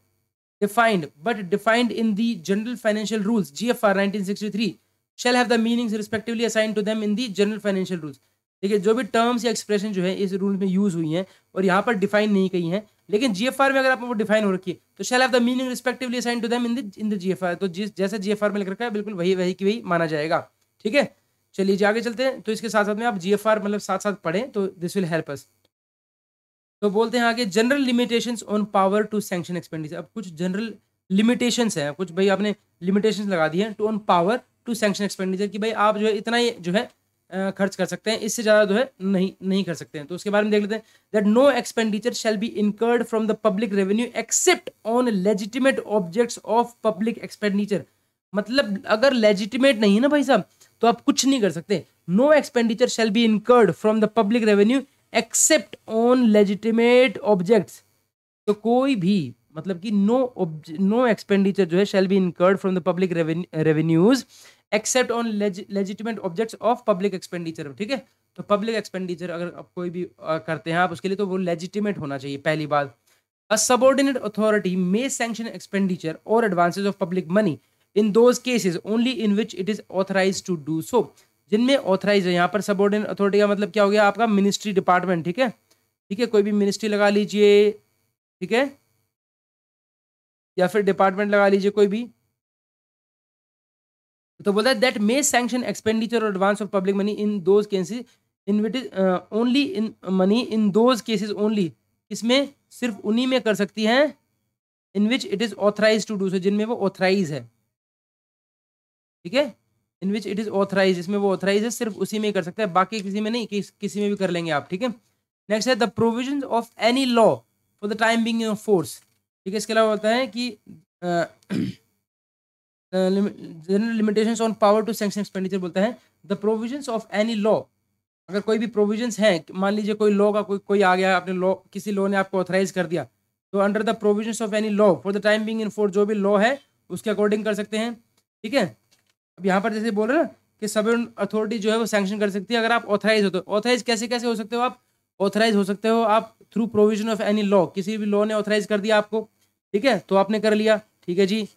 defined but defined in the General Financial Rules GFR 1963 shall have the meanings respectively assigned to them in the General Financial Rules। देखिए जो भी terms या expression जो है इस rule में use हुई हैं और यहाँ पर डिफाइन नहीं कही हैं, लेकिन जीएफआर में अगर आप वो डिफाइन हो रखी है तो shall have the meaning respectively assigned to them in the GFR। तो जैसे जीएफआर में लिख रखा है बिल्कुल वही की वही माना जाएगा, ठीक है। चलिए आगे चलते हैं। तो इसके साथ साथ में आप जीएफआर मतलब साथ साथ पढ़ें तो दिस विल हेल्प अस। तो बोलते हैं आगे general limitations on power to sanction expenditure. अब कुछ जनरल लिमिटेशंस हैं, कुछ भाई आपने लिमिटेशंस लगा दी हैं to on power to sanction expenditure कि भाई आप जो है इतना ही जो है खर्च कर सकते हैं, इससे ज़्यादा जो है नहीं कर सकते हैं। तो उसके बारे में देख लेते हैं। That no expenditure shall be incurred from the public revenue except on legitimate objects of public expenditure. मतलब अगर लेजिटिमेट नहीं है ना भाई साहब तो आप कुछ नहीं कर सकते। No expenditure shall be incurred from the public revenue except on legitimate objects. तो कोई भी मतलब कि नो एक्सपेंडिचर जो है shall be incurred from the public revenues except on legitimate objects of public expenditure, ठीक है। तो पब्लिक एक्सपेंडिचर अगर आप कोई भी करते हैं आप उसके लिए तो वो लेजिटिमेट होना चाहिए, पहली बात। A subordinate authority may sanction expenditure or advances of public money in those cases only in which it is authorized to do so. जिनमें ऑथराइज है, यहाँ पर सबऑर्डिनेट अथॉरिटी का मतलब क्या हो गया आपका मिनिस्ट्री डिपार्टमेंट, ठीक है, ठीक है, कोई भी मिनिस्ट्री लगा लीजिए, ठीक है, या फिर डिपार्टमेंट लगा लीजिए कोई भी, तो बोलता है दैट मे सैंक्शन एक्सपेंडिचर और advance of public money in those cases in which is only in money in those cases only, इसमें सिर्फ उन्हीं में कर सकती हैं in which it is authorise to do so, जिनमें वो ऑथराइज है, ठीक है, in which it is authorise, इसमें वो ऑथराइज है, सिर्फ उसी में ही कर सकते हैं, बाकी किसी में नहीं, किसी में भी कर लेंगे आप, ठीक है। नेक्स्ट है the provision of any law for the time being in force, ठीक है, इसके अलावा होता है कि general limitations on power to sanction expenditure, बोलता है the provisions of any law, अगर कोई भी प्रोविजंस हैं, मान लीजिए कोई लॉ का कोई आ गया, आपने लॉ, किसी लॉ ने आपको ऑथराइज कर दिया, तो under the provisions of any law for the time being in force, जो भी लॉ है उसके अकॉर्डिंग कर सकते हैं, ठीक है। अब यहाँ पर जैसे बोल रहे हैं ना कि सबऑर्डिनेट अथॉरिटी जो है वो सैंक्शन कर सकती है अगर आप ऑथराइज हो, तो ऑथराइज कैसे कैसे हो सकते हो आप, ऑथराइज हो सकते हो आप through provision of any law, किसी भी लॉ ने ऑथराइज कर दिया आपको, ठीक है, तो आपने कर लिया, ठीक है जी।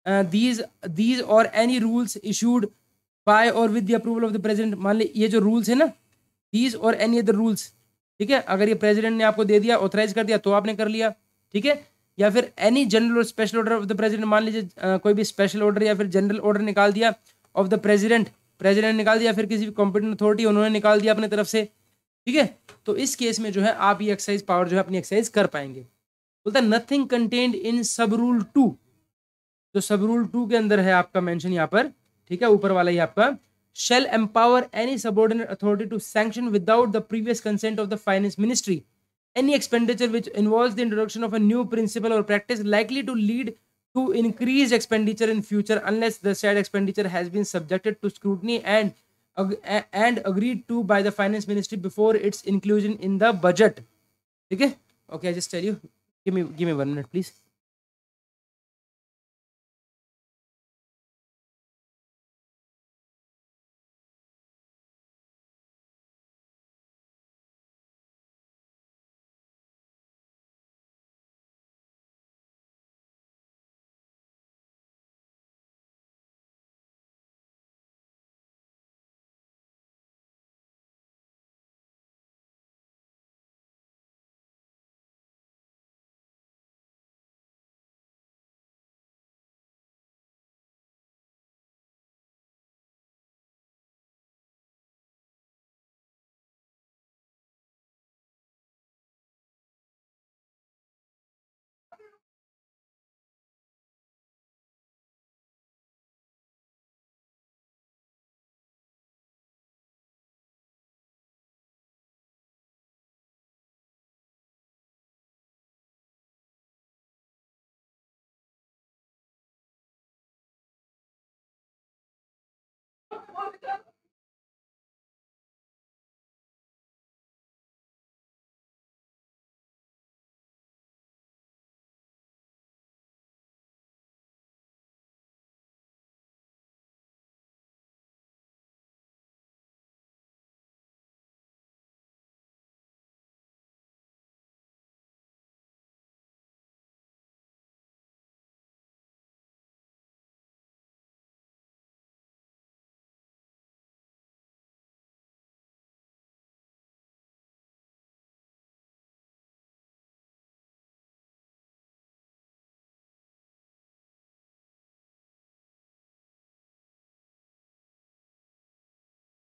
these or any rules issued by or with the approval of the president, मान ली ये जो रूल्स है ना, these or any other rules, ठीक है, अगर ये प्रेसिडेंट ने आपको दे दिया, ऑथराइज कर दिया, तो आपने कर लिया, ठीक है। या फिर एनी जनरल और special order of the president, मान लीजिए कोई भी स्पेशल ऑर्डर या फिर जनरल ऑर्डर निकाल दिया ऑफ द प्रेसिडेंट, प्रेसिडेंट निकाल दिया, फिर किसी भी कॉम्पिटेंट अथॉरिटी उन्होंने निकाल दिया अपने तरफ से, ठीक है, तो इस केस में जो है आप ये एक्सरसाइज पावर जो है अपनी एक्सरसाइज कर पाएंगे। बोलता है nothing contained in sub rule 2, तो सब रूल 2 के अंदर है आपका मेंशन यहाँ पर, ठीक है, ऊपर वाला ही आपका, shall empower any subordinate authority to sanction without the previous consent of the finance ministry any expenditure which involves the introduction of a new principle or practice likely to lead to increased expenditure in future unless the said expenditure has been subjected to scrutiny and agreed to by the finance ministry before its inclusion in the budget, ठीक है। Okay, I just tell you, give me 1 minute please.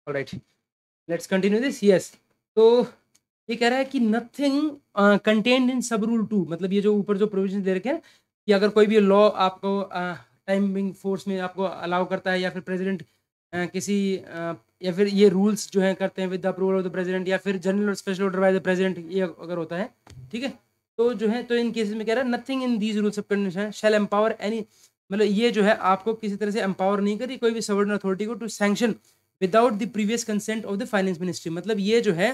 All right, let's continue this. Yes, तो ये कह रहा है कि nothing contained in sub rule 2, मतलब ये जो ऊपर जो प्रोविजन दे रखे हैं कि अगर कोई भी लॉ आपको टाइमिंग फोर्स में आपको अलाउ करता है, या फिर प्रेसिडेंट किसी या फिर ये रूल्स जो है करते हैं with the approval of the president, या फिर जनरल और special order by the president, ये अगर होता है, ठीक है, तो जो है, तो इन केसेस में कह रहा है nothing in these rules of condition shall empower any, मतलब ये जो है आपको किसी तरह से एम्पावर नहीं करी कोई भी सबऑर्डिनेट अथॉरिटी को to sanction without the previous consent of the finance ministry, मतलब ये जो है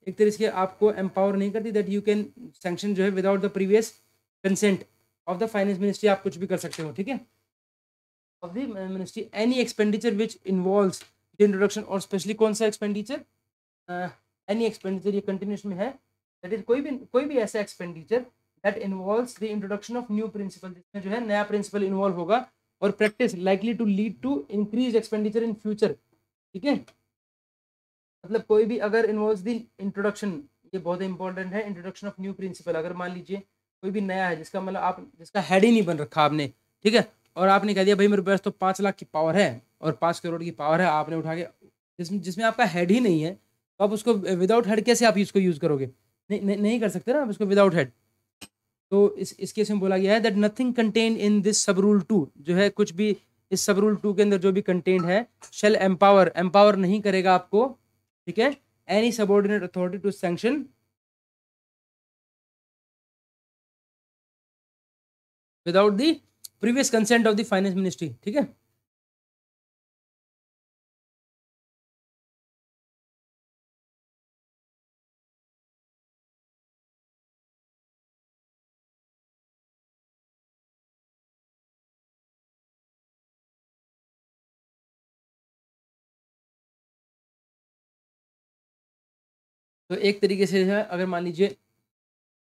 एक तरह से आपको एम्पावर नहीं करती दैट यू कैन सैंक्शन जो है without the previous consent of the finance ministry, आप कुछ भी कर सकते हो, ठीक है, of the ministry any expenditure which involves the introduction, और स्पेशली कौन सा एक्सपेंडिचर, एनी एक्सपेंडिचर, ये कंटिन्यूस में है, दैट इज कोई भी ऐसा expenditure that involves the introduction of new principle, जिसमें जो है नया प्रिंसिपल इन्वॉल्व होगा, और practice likely to lead to increase expenditure in future. ठीक है, मतलब कोई भी अगर इन्वॉल्व्स द इंट्रोडक्शन, ये बहुत इंपॉर्टेंट है, इंट्रोडक्शन ऑफ न्यू प्रिंसिपल, अगर मान लीजिए कोई भी नया है जिसका मतलब आप जिसका हेड ही नहीं बन रखा आपने, ठीक है, और आपने कह दिया भाई मेरे पास तो 5 लाख की पावर है और 5 करोड़ की पावर है, आपने उठा के जिसमें आपका हेड ही नहीं है, तो आप उसको विदाउट हेड कैसे आप इसको यूज़ करोगे? नहीं कर सकते ना आप इसको विदाउट हेड। तो इस केस में बोला गया है that nothing contain in this sub rule 2, जो है कुछ भी इस सब रूल 2 के अंदर जो भी कंटेंट है, शेल एम्पावर नहीं करेगा आपको, ठीक है, any subordinate authority to sanction without the previous consent of the finance ministry. ठीक है, तो एक तरीके से है, अगर मान लीजिए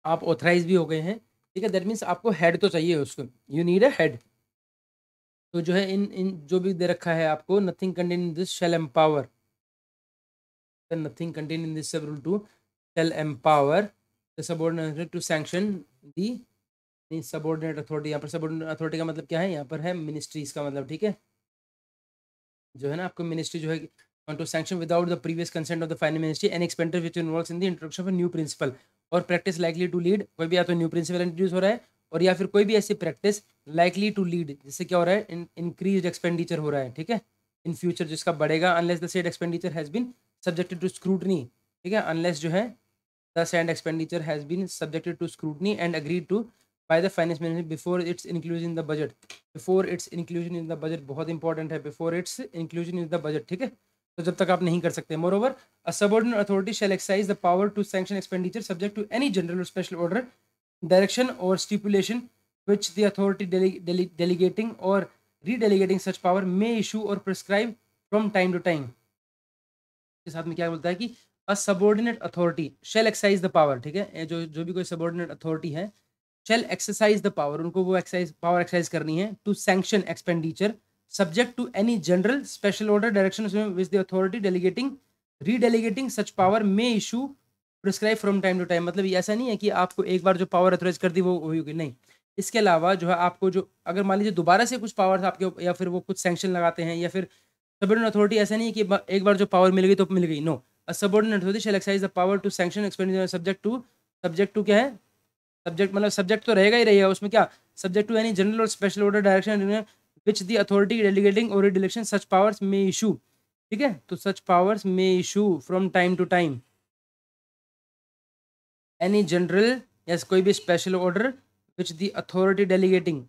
आप ऑथराइज भी हो गए हैं, ठीक है, दैट मीन्स आपको हेड तो चाहिए उसको, यू नीड अ हेड। तो जो है इन इन जो भी दे रखा है आपको, nothing contain in this shall empower, nothing contain in this sub rule 2 shall empower the subordinate to sanction the subordinate authority. यहाँ पर सबऑर्डिनेट अथॉरिटी का मतलब क्या है? यहाँ पर है मिनिस्ट्रीज का मतलब। ठीक है, जो है ना आपको मिनिस्ट्री जो है to sanction without the previous consent of the finance ministry an expenditure which involves in the introduction of new principle और प्रैक्टिस लाइकली टू लीड, कोई भी या तो न्यू प्रिंसिपल इंट्रोड्यूस हो रहा है और या फिर कोई भी ऐसी प्रैक्टिस लाइकली टू लीड जिससे क्या हो रहा है, इंक्रीज एक्सपेंडिचर हो रहा है। ठीक है, इन फ्यूचर जिसका बढ़ेगा, unless the said expenditure has been subjected to scrutiny. ठीक है, अनलेस जो है the said expenditure has been subjected to scrutiny and agreed to by the finance ministry before its inclusion in the budget, before its inclusion in the budget बहुत important है, before its inclusion in the budget। ठीक है, तो जब तक आप नहीं कर सकते। moreover a subordinate authority shall exercise the power to sanction expenditure subject to any general or special order, direction or stipulation which the authority delegating or redelegating such power may issue or prescribe from time to time। के साथ में क्या बोलता है कि a subordinate authority shall exercise the power। ठीक है, जो भी कोई subordinate authority है, shall exercise the power, उनको वो पावर एक्सरसाइज करनी है, to sanction expenditure subject to any general special order direction with the authority redelegating such power may issue prescribe from time to time। मतलब ये ऐसा नहीं है कि आपको एक बार जो पावर ऑथराइज कर दी वो होगी, नहीं, इसके अलावा जो है आपको जो अगर मान लीजिए दोबारा से कुछ पावर आपके या फिर वो कुछ सैंक्शन लगाते हैं या फिर सबऑर्डिनेट अथॉरिटी, ऐसा नहीं है कि एक बार जो पावर मिल गई तो मिल गई, no, a subordinate authority shall exercise the power to sanction expenditure subject to क्या है, सब्जेक्ट मतलब सब्जेक्ट तो रहेगा ही रहेगा उसमें, क्या, सब्जेक्ट टू एनी जनरल और special order direction which the authority delegating और delegation such powers may issue. ठीक है, तो such powers may issue from time to time any general या कोई भी special order which the authority delegating.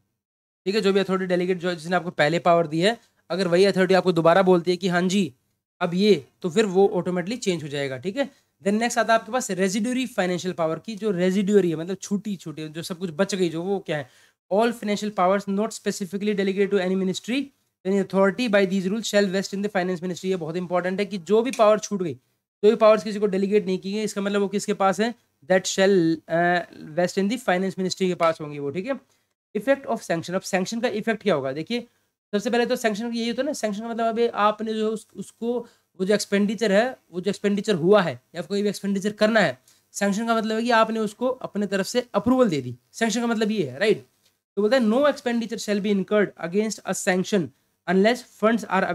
ठीक है, जो भी अथॉरिटी डेलीगेट जो जिसने आपको पहले पावर दी है, अगर वही अथॉरिटी आपको दोबारा बोलती है कि हाँ जी अब ये, तो फिर वो ऑटोमेटिकली चेंज हो जाएगा। ठीक है, देन नेक्स्ट आता है आपके पास रेजिड्यूरी फाइनेंशियल पावर की, जो रेजिड्यूरी है मतलब छूटी छूटी जो सब कुछ बच गई, जो वो क्या है, all financial powers not specifically delegated to any ministry any authority by these rules shall vest in the finance ministry. ये बहुत इंपॉर्टेंट है कि जो भी पावर छूट गई, जो भी पावर्स किसी को डेलीगेट नहीं की गई, इसका मतलब वो किसके पास है, that shall vest in the finance ministry के पास होंगी वो। ठीक है, इफेक्ट ऑफ सैंक्शन, अब सैंक्शन का इफेक्ट क्या होगा? देखिए सबसे पहले तो सैंक्शन यही होता है ना, सैंक्शन का मतलब अभी आपने जो उसको वो जो एक्सपेंडिचर है, वो जो एक्सपेंडिचर हुआ है या कोई भी एक्सपेंडिचर करना है, सैंक्शन का मतलब है कि आपने उसको अपने तरफ से अप्रूवल दे दी, सैंक्शन का मतलब ये है, राइट। तो बोलता है no expenditure shall be incurred against a sanction unless funds are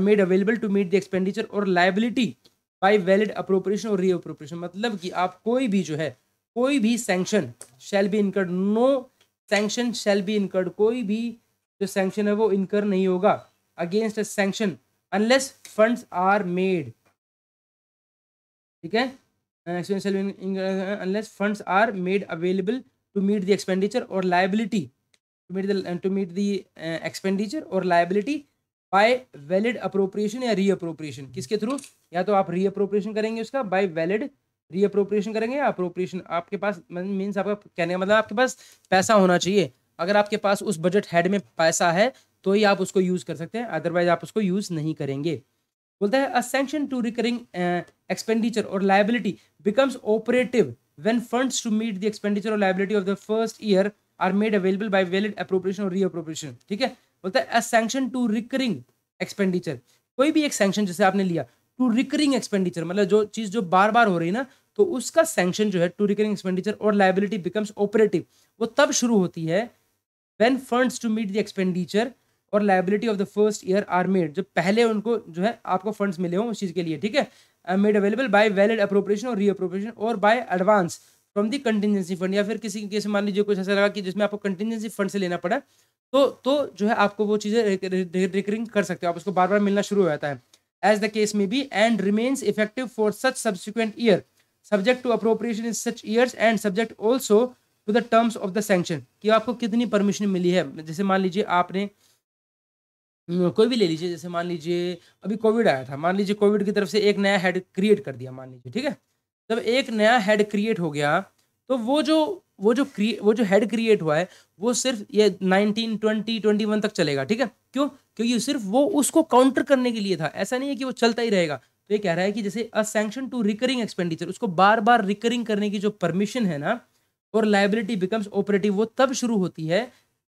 made available to meet the expenditure और लायबिलिटी बाय वैलिड अप्रोप्रिएशन और रीअप्रोप्रिएशन। मतलब कि आप कोई भी जो है कोई भी sanction shall be incurred, no sanction shall be incurred, कोई भी जो सैंक्शन है वो इनकर नहीं होगा against a sanction unless funds are made. ठीक है, unless funds are made available to meet the expenditure और liability to meet the expenditure और लायबिलिटी बाय वैलिड अप्रोप्रिएशन या रीअप्रोप्रिएशन। किसके थ्रू? या तो आप रीअप्रोप्रिएशन करेंगे उसका बाय वैलिड रीअप्रोप्रिएशन करेंगे या अप्रोप्रिएशन। आपके पास मीन्स आपका कहने का मतलब आपके पास पैसा होना चाहिए, अगर आपके पास उस बजट हेड में पैसा है तो ही आप उसको यूज कर सकते हैं, अदरवाइज आप उसको यूज नहीं करेंगे। बोलता है अ सैंक्शन टू रिकरिंग एक्सपेंडिचर और liability becomes operative when funds to meet the expenditure or liability of the first year are made available by valid appropriation or reappropriation. ठीक है, बोलता है a sanction to recurring expenditure, कोई भी एक sanction जैसे आपने लिया टू रिकरिंग एक्सपेंडिचर, मतलब जो चीज जो बार बार हो रही है ना, तो उसका सैंक्शन जो है टू रिकरिंग एक्सपेंडिचर और लाइबिलिटी बिकम्स ऑपरेटिव, वो तब शुरू होती है when funds to meet the expenditure और liability of the first year are made, जब पहले उनको जो है आपको फंड्स मिले हो उस चीज के लिए, ठीक है, made available by valid appropriation और रीअप्रोप्रिएशन और by advance from the contingency fund, या फिर किसी केस में मान लीजिए कुछ ऐसा लगा कि जिसमें आपको कंटिजेंसी फंड से लेना पड़ा, तो जो है आपको वो चीजें रिकरिंग कर सकते हो, आप उसको बार बार मिलना शुरू हो जाता है, एज द केस में be, and remains effective for such subsequent year subject to appropriation in such years and subject also to the terms of the sanction, कि आपको कितनी परमिशन मिली है। जैसे मान लीजिए आपने कोई भी ले लीजिए, जैसे मान लीजिए अभी कोविड आया था, मान लीजिए कोविड की तरफ से एक नया हेड क्रिएट कर दिया मान लीजिए, ठीक है, जब एक नया हेड क्रिएट हो गया तो वो जो हेड क्रिएट हुआ है वो सिर्फ ये 19 20 21 तक चलेगा, ठीक है, क्यों, क्योंकि सिर्फ वो उसको काउंटर करने के लिए था, ऐसा नहीं है कि वो चलता ही रहेगा। तो ये कह रहा है कि जैसे अ सैंक्शन टू रिकरिंग एक्सपेंडिचर, उसको बार बार रिकरिंग करने की जो परमिशन है ना, और लाइबिलिटी बिकम्स ऑपरेटिव, वो तब शुरू होती है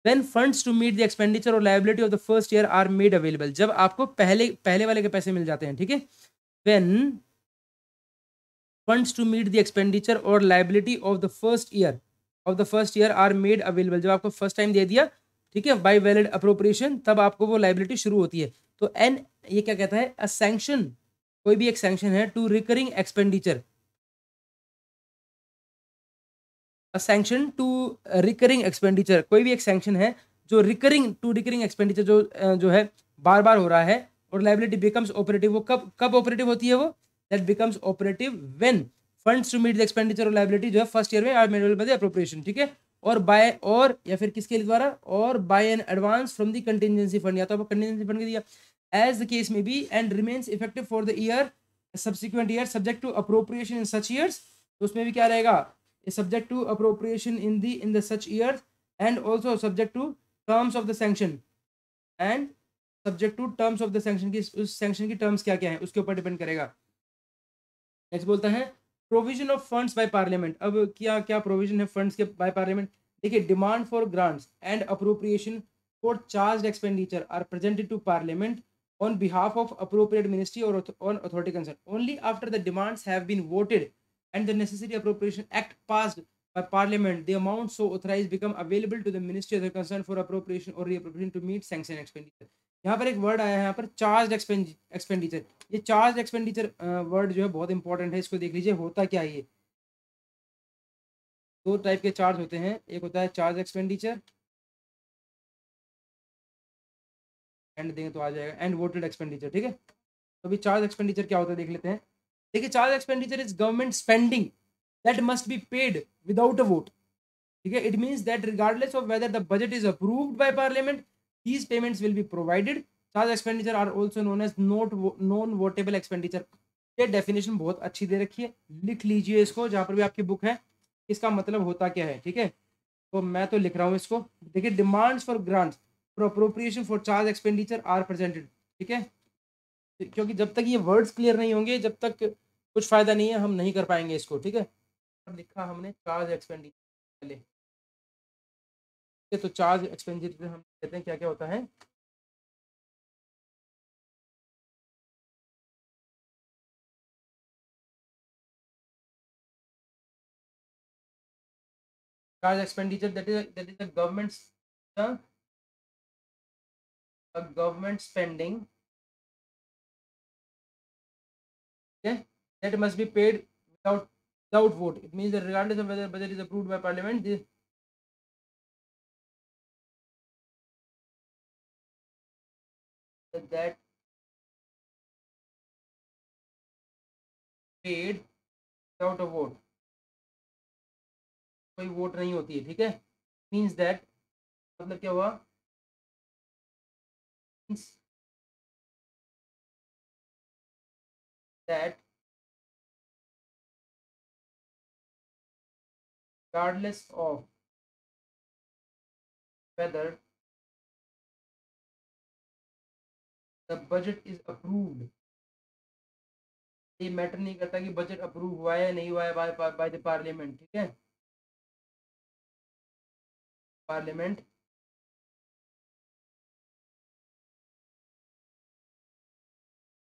when funds to meet the expenditure or liability of the first year are made available, जब आपको पहले पहले वाले के पैसे मिल जाते हैं, ठीक है, when funds to meet the expenditure or liability of the first year are made available, जब आपको फर्स्ट टाइम दे दिया, ठीक है, बाय वैलिड अप्रोप्रिएशन, तब आपको वो लाइबिलिटी शुरू होती है। तो एन ये क्या कहता है, अ सैंक्शन, कोई भी एक सैंक्शन है to recurring expenditure, sanction to recurring expenditure, कोई भी एक सैंक्शन है जो रिकरिंग एक्सपेंडिचर जो है बार बार हो रहा है, और लाइबिलिटी बिकम्स ऑपरेटिव, वो कब कब ऑपरेटिव होती है, वो that becomes operative when funds to meet the expenditure और लाइबिलिटी जो है फर्स्ट ईयर में are made available by the appropriation, ठीक है, और बाय, और या फिर किसके द्वारा, और by an advance from the contingency fund, या तो आपको कंटिजेंसी फंड के दिया, एज द केस में be, and remains effective for the year subsequent year subject to appropriation in such years, तो उसमें भी क्या रहेगा, is subject to appropriation in the such years, and also subject to terms of the sanction, and subject to terms of the sanction की, उस sanction की terms क्या क्या है उसके ऊपर डिपेंड करेगा। नेक्स्ट बोलता है provision of funds by parliament, अब क्या क्या प्रोविजन है फंड्स के बाय पार्लियामेंट, देखिए, demand for grants and appropriation for charge expenditure are presented to parliament on behalf of appropriate ministry or on authority concerned only after the demands have been voted and the necessary appropriation act passed by parliament, the amount so authorized become available to the ministry of the concern for appropriation or reappropriation to meet sanction expenditure। यहाँ पर एक word आया है, यहाँ पर charge expenditure, ये charge expenditure word जो है बहुत इंपॉर्टेंट है, इसको देख लीजिए होता क्या है। ये दो टाइप के चार्ज होते हैं, एक होता है चार्ज एक्सपेंडिचर, एंड देंगे तो आ जाएगा, एंड वोटेड एक्सपेंडिचर, ठीक है। तो अभी चार्ज एक्सपेंडिचर क्या होता है देख लेते हैं। देखिए, charge expenditure is government spending that must be paid without a vote, ठीक है, it means that regardless of whether the budget is approved by parliament these payments will be provided. Charge expenditure are also known as non votable expenditure. ये definition बहुत अच्छी दे रखी है, लिख लीजिए इसको जहां पर भी आपकी बुक है, इसका मतलब होता क्या है, ठीक है। तो मैं तो लिख रहा हूँ इसको, देखिए, demands for grants for appropriation for charge expenditure are presented, ठीक है, क्योंकि जब तक ये वर्ड्स क्लियर नहीं होंगे, जब तक कुछ फायदा नहीं है, हम नहीं कर पाएंगे इसको, ठीक है। अब लिखा हमने चार्ज एक्सपेंडिचर पहले, तो चार्ज एक्सपेंडिचर हम कहते हैं क्या क्या होता है। Charge expenditure that is government spending, okay, that must be paid without vote. It means that regardless of whether budget is approved by parliament, that paid without a vote, कोई vote नहीं होती है, ठीक है। मीन्स दैट, मतलब क्या हुआ, means that regardless of whether the budget is approved ये मैटर नहीं करता कि बजट अप्रूव हुआ है या नहीं हुआ है बाय द पार्लियामेंट, ठीक है। Parliament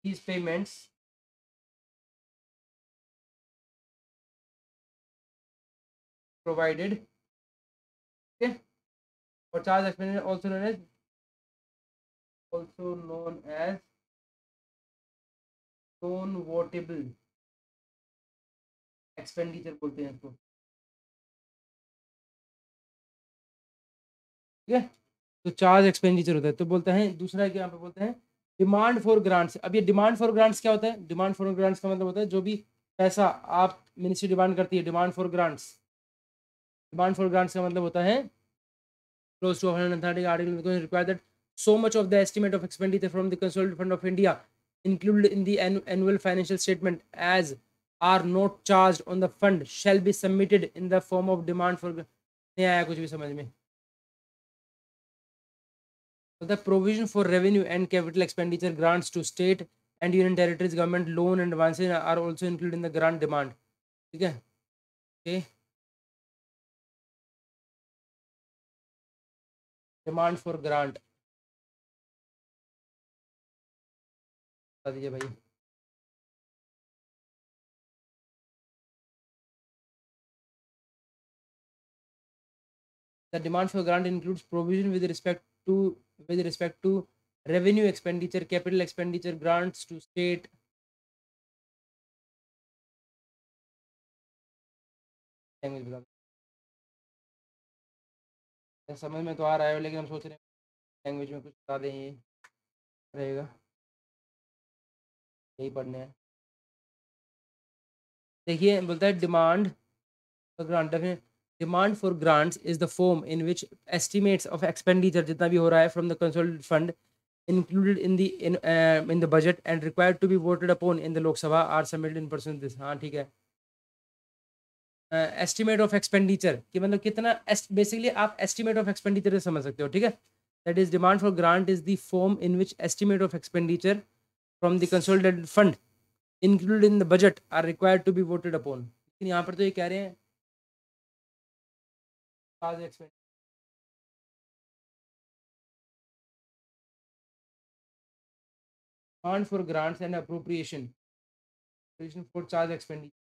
these payments provided, okay, or charge expenditure also known as non votable expenditure बोलते हैं इसको, ठीक है। तो चार्ज एक्सपेंडिचर होता है, तो बोलते हैं दूसरा क्या यहाँ पे बोलते हैं डिमांड फॉर ग्रांट्स। अब ये डिमांड फॉर ग्रांट्स क्या होता है, डिमांड फॉर ग्रांट्स का मतलब होता है जो भी पैसा आप मिनिस्ट्री डिमांड करती है, demand for grants. Demand for grants का मतलब होता है close to 130 article because it require that so much of the estimate of expenditure from the consolidated fund of India included in the annual financial statement as are not charged on the fund shall be submitted in the form of demand for, नहीं आया कुछ भी समझ में। So the provision for revenue and capital expenditure grants to state and union territories government loan and advances are also included in the grant demand, ठीक है। okay, demand for grant बता दीजिए भाई। The demand for grant includes provision with respect to revenue expenditure, capital expenditure, grants to state, language बता दो। समझ में तो आ रहा है लेकिन हम सोच रहे हैं लैंग्वेज में कुछ बता दें, ये रहेगा, यही पढ़ने हैं। देखिए बोलता है demand for grant, demand for grants is the form in which estimates of expenditure जितना भी हो रहा है from the consolidated fund included in the budget and required to be voted upon in the Lok Sabha are submitted in person this, हाँ ठीक है। Estimate of expenditure कि मतलब कितना, बेसिकली आप एस्टिमेट ऑफ एक्सपेंडिचर से समझ सकते हो, ठीक है। That is demand for grant is the form in which estimate of expenditure from the consolidated fund included in the budget are required to be voted upon. लेकिन यहाँ पर तो ये कह रहे हैं demand for grants and appropriation for charge expenditure.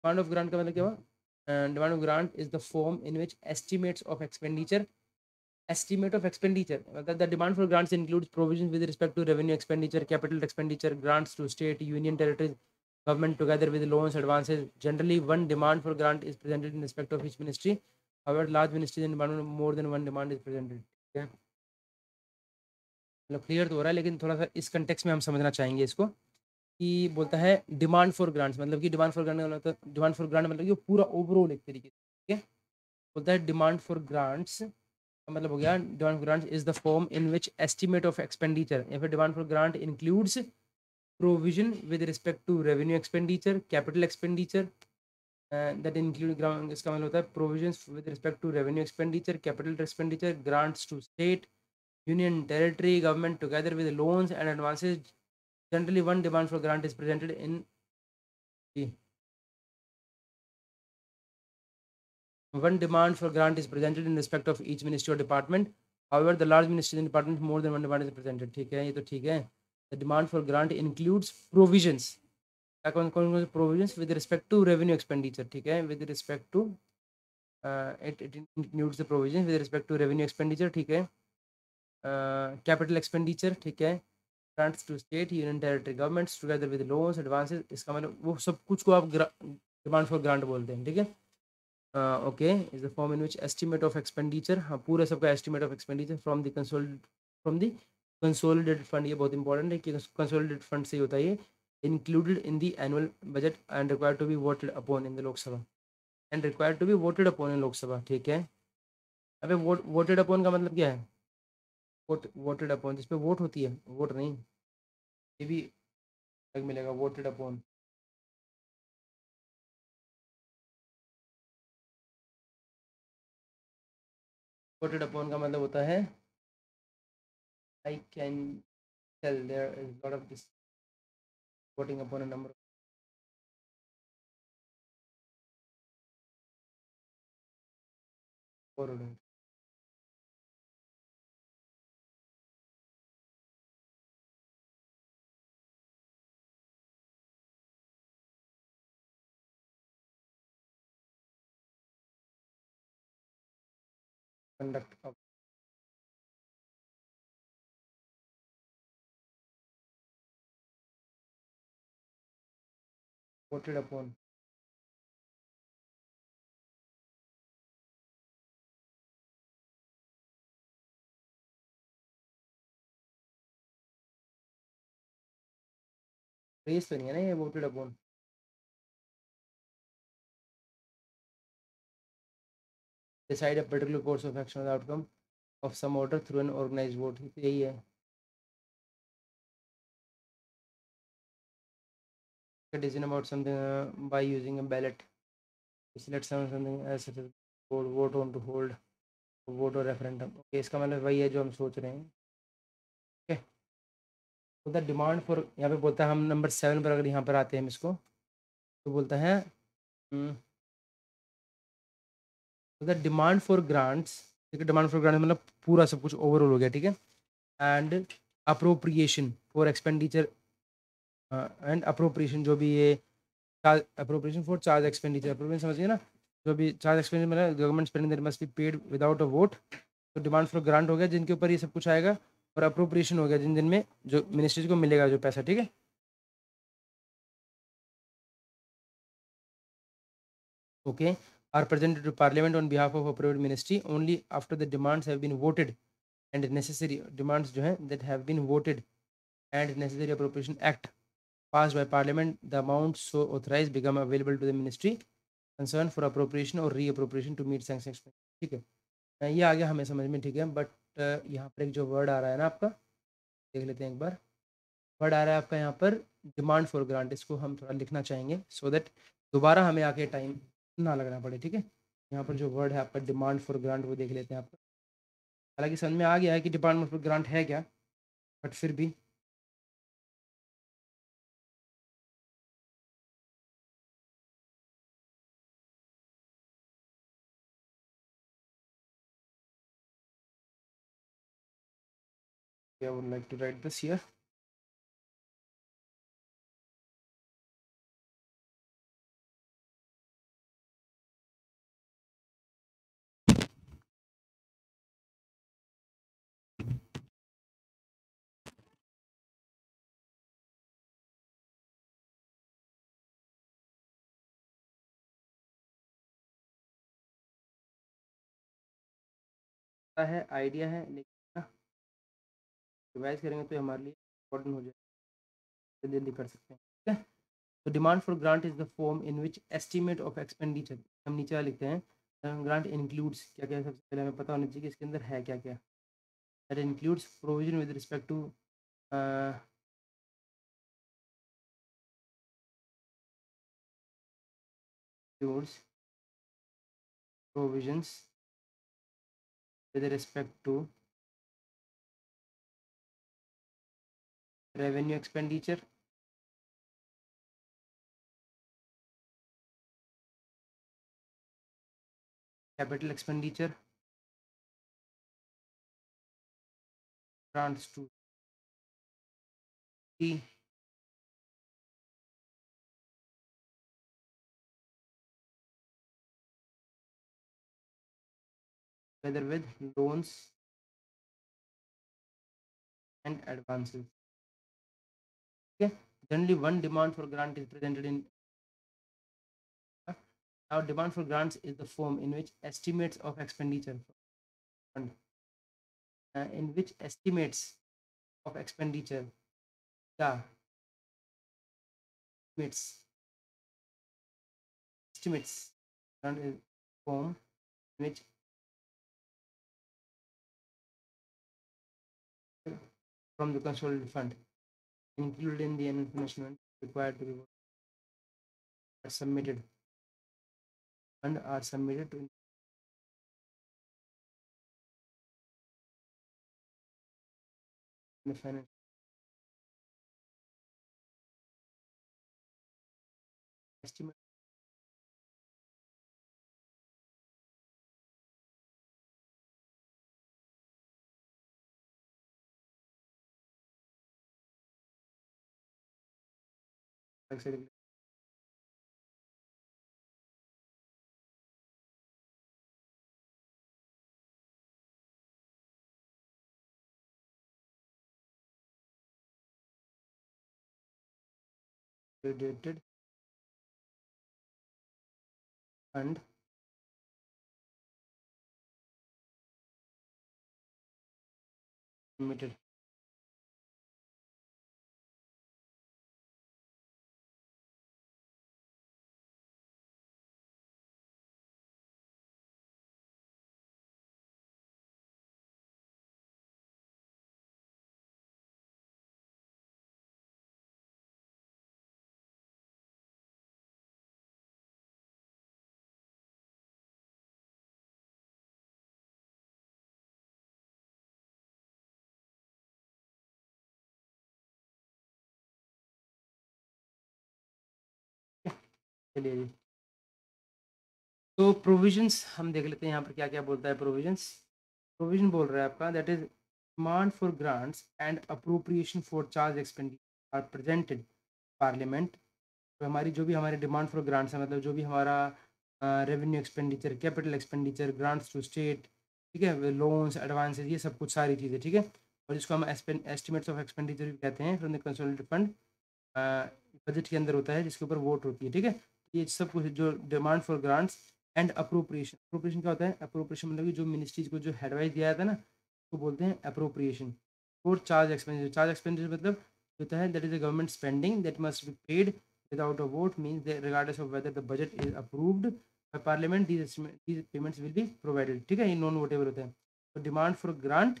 Demand of grant का मतलब क्या हुआ, demand of grant is the form in which estimates of expenditure, estimate of expenditure, the demand for grants includes provisions with respect to revenue expenditure, capital expenditure, grants to state, union territories, government together with loans, advances. Generally one demand for grant is presented in respect of each ministry, however large ministries and demand more than one demand is presented, ठीक है। मतलब clear तो हो रहा है लेकिन थोड़ा सा इस कंटेक्स में हम समझना चाहेंगे इसको कि बोलता है डिमांड फॉर ग्रांट्स, मतलब कि डिमांड फॉर ग्रांट मतलब, डिमांड फॉर ग्रांट मतलब कि पूरा ओवरऑल एक तरीके से, ठीक है। बोलता है डिमांड फॉर ग्रांट्स मतलब हो गया demand for grant is the form in which estimate of expenditure या फिर demand for grant includes provision with respect to revenue expenditure, capital expenditure, that include, इसका मतलब होता है provisions with respect to revenue expenditure, capital expenditure, grants to state, union territory government together with loans and advances. Generally one demand for grant is presented in, one demand for grant is presented in respect of each ministry or department. However, the large ministries and departments more than one demand is presented, ठीक है, ये तो ठीक है। The demand for grant includes provisions, कौन कौन से provisions with respect to revenue expenditure, ठीक है, with respect to it includes the provisions with respect to revenue expenditure, ठीक है, capital expenditure, ठीक है, grants to state, union territory governments together with loans, advances, इसका मतलब वो सब कुछ को आप डिमांड फॉर ग्रांट बोलते हैं, ठीक है। Okay is the form in which estimate of expenditure, हाँ पूरा सबका estimate of expenditure from the consolidated fund, ये बहुत इंपॉर्टेंट है कि कंसोलिडेटेड फंड से ही होता है ये, included in the annual budget and required to be voted upon in the Lok Sabha, and required to be voted upon in Lok Sabha, ठीक है। अबे वोटेड अपॉन का मतलब क्या है, वोटेड अपॉन जिसपे वोट होती है, वोट नहीं, ये भी अलग मिलेगा वोटेड अपॉन। वोटेड अपॉन का मतलब होता है I can tell there is a lot of this voting upon a number of borrowed conduct of voted upon रेस तो नहीं है ना ये voted upon decide a particular course of action or the outcome of some order through an organized vote तो यही है a decision about something by using a ballot select something as such as vote on to hold vote और referendum okay इसका मतलब वही है जो हम सोच रहे हैं okay तो द डिमांड फॉर यहाँ पे बोलता है हम नंबर 7 पर अगर यहाँ पर आते हैं हम इसको तो बोलता है द डिमांड फॉर ग्रांट्स ठीक है डिमांड फॉर ग्रांट्स मतलब पूरा सब कुछ ओवरऑल हो गया ठीक है and appropriation for expenditure and appropriation जो भी ये charge appropriation for charge expenditure appropriation समझिए ना जो भी चार्ज एक्सपेंडिचर मतलब government spending that must be paid without a vote तो डिमांड फॉर ग्रांट हो गया जिनके ऊपर ये सब कुछ आएगा और अप्रोप्रिएशन हो गया जिन जिन में जो मिनिस्ट्री को मिलेगा जो पैसा ठीक है okay are presented to parliament on behalf of approved ministry only after the demands have been voted and necessary demands जो हैं that have been voted and necessary appropriation act passed by parliament the amount so authorized become available to the ministry concerned for appropriation or reappropriation to meet sanction expense ठीक है ये आ गया हमें समझ में ठीक है बट यहाँ पर एक जो वर्ड आ रहा है ना आपका देख लेते हैं एक बार वर्ड आ रहा है आपका यहाँ पर डिमांड फॉर ग्रांट इसको हम थोड़ा लिखना चाहेंगे सो दैट दोबारा हमें आके टाइम ना लगना पड़े ठीक है यहाँ पर जो वर्ड है आपका डिमांड फॉर ग्रांट वो देख लेते हैं आपका हालांकि समझ में आ गया है कि डिमांड फॉर ग्रांट है क्या बट फिर भी I would like to write this here है आइडिया है लेकिन रिवाइज करेंगे तो हमारे लिए इम्पोर्टेंट हो जाए जल्दी कर सकते हैं ठीक है तो demand for grant is the form in which estimate of expenditure हम नीचे वाला लिखते हैं ग्रांट इंक्लूड्स क्या क्या सबसे पहले हमें पता होना चाहिए कि इसके अंदर है क्या क्या that includes provision with respect to includes provisions with respect to revenue expenditure capital expenditure grants to the whether with loans and advances okay generally one demand for grant is presented in now demand for grants is the form in which estimates of expenditure fund in which estimates of expenditure yeah estimates grant is form in which from the consolidated fund included in the annual financial required to be submitted and are submitted to the finance estimate dated and limited. चलिए जी, तो provisions हम देख लेते हैं यहाँ पर क्या क्या बोलता है। प्रोविजंस, प्रोविजन बोल रहा है आपका that is demand for grants and appropriation for charge expenditure are presented parliament. तो हमारी जो भी हमारी डिमांड फॉर ग्रांट्स है, मतलब जो भी हमारा revenue expenditure, capital expenditure, grants to state, ठीक है, लोन्स, एडवांसेस, ये सब कुछ सारी चीज़ें, ठीक है। और जिसको हम एस्टिमेट्स ऑफ एक्सपेंडिचर भी कहते हैं from the consolidated fund, budget के अंदर होता है जिसके ऊपर वोट होती है, ठीक है। ये सब कुछ जो demand for grants and appropriation, appropriation क्या होता है? अप्रोप्रिएशन मतलब कि जो मिनिस्ट्रीज को जो एडवाइस दिया जाता है ना, उसको बोलते हैं अप्रोप्रिएशन। और चार्ज एक्सपेंडिचर, चार्ज एक्सपेंडिचर मतलब होता है that is a government spending that must be paid without a vote, means that regardless of whether the budget is approved by parliament, these payments will be provided, ठीक है। ये non votable होता है। तो demand for grant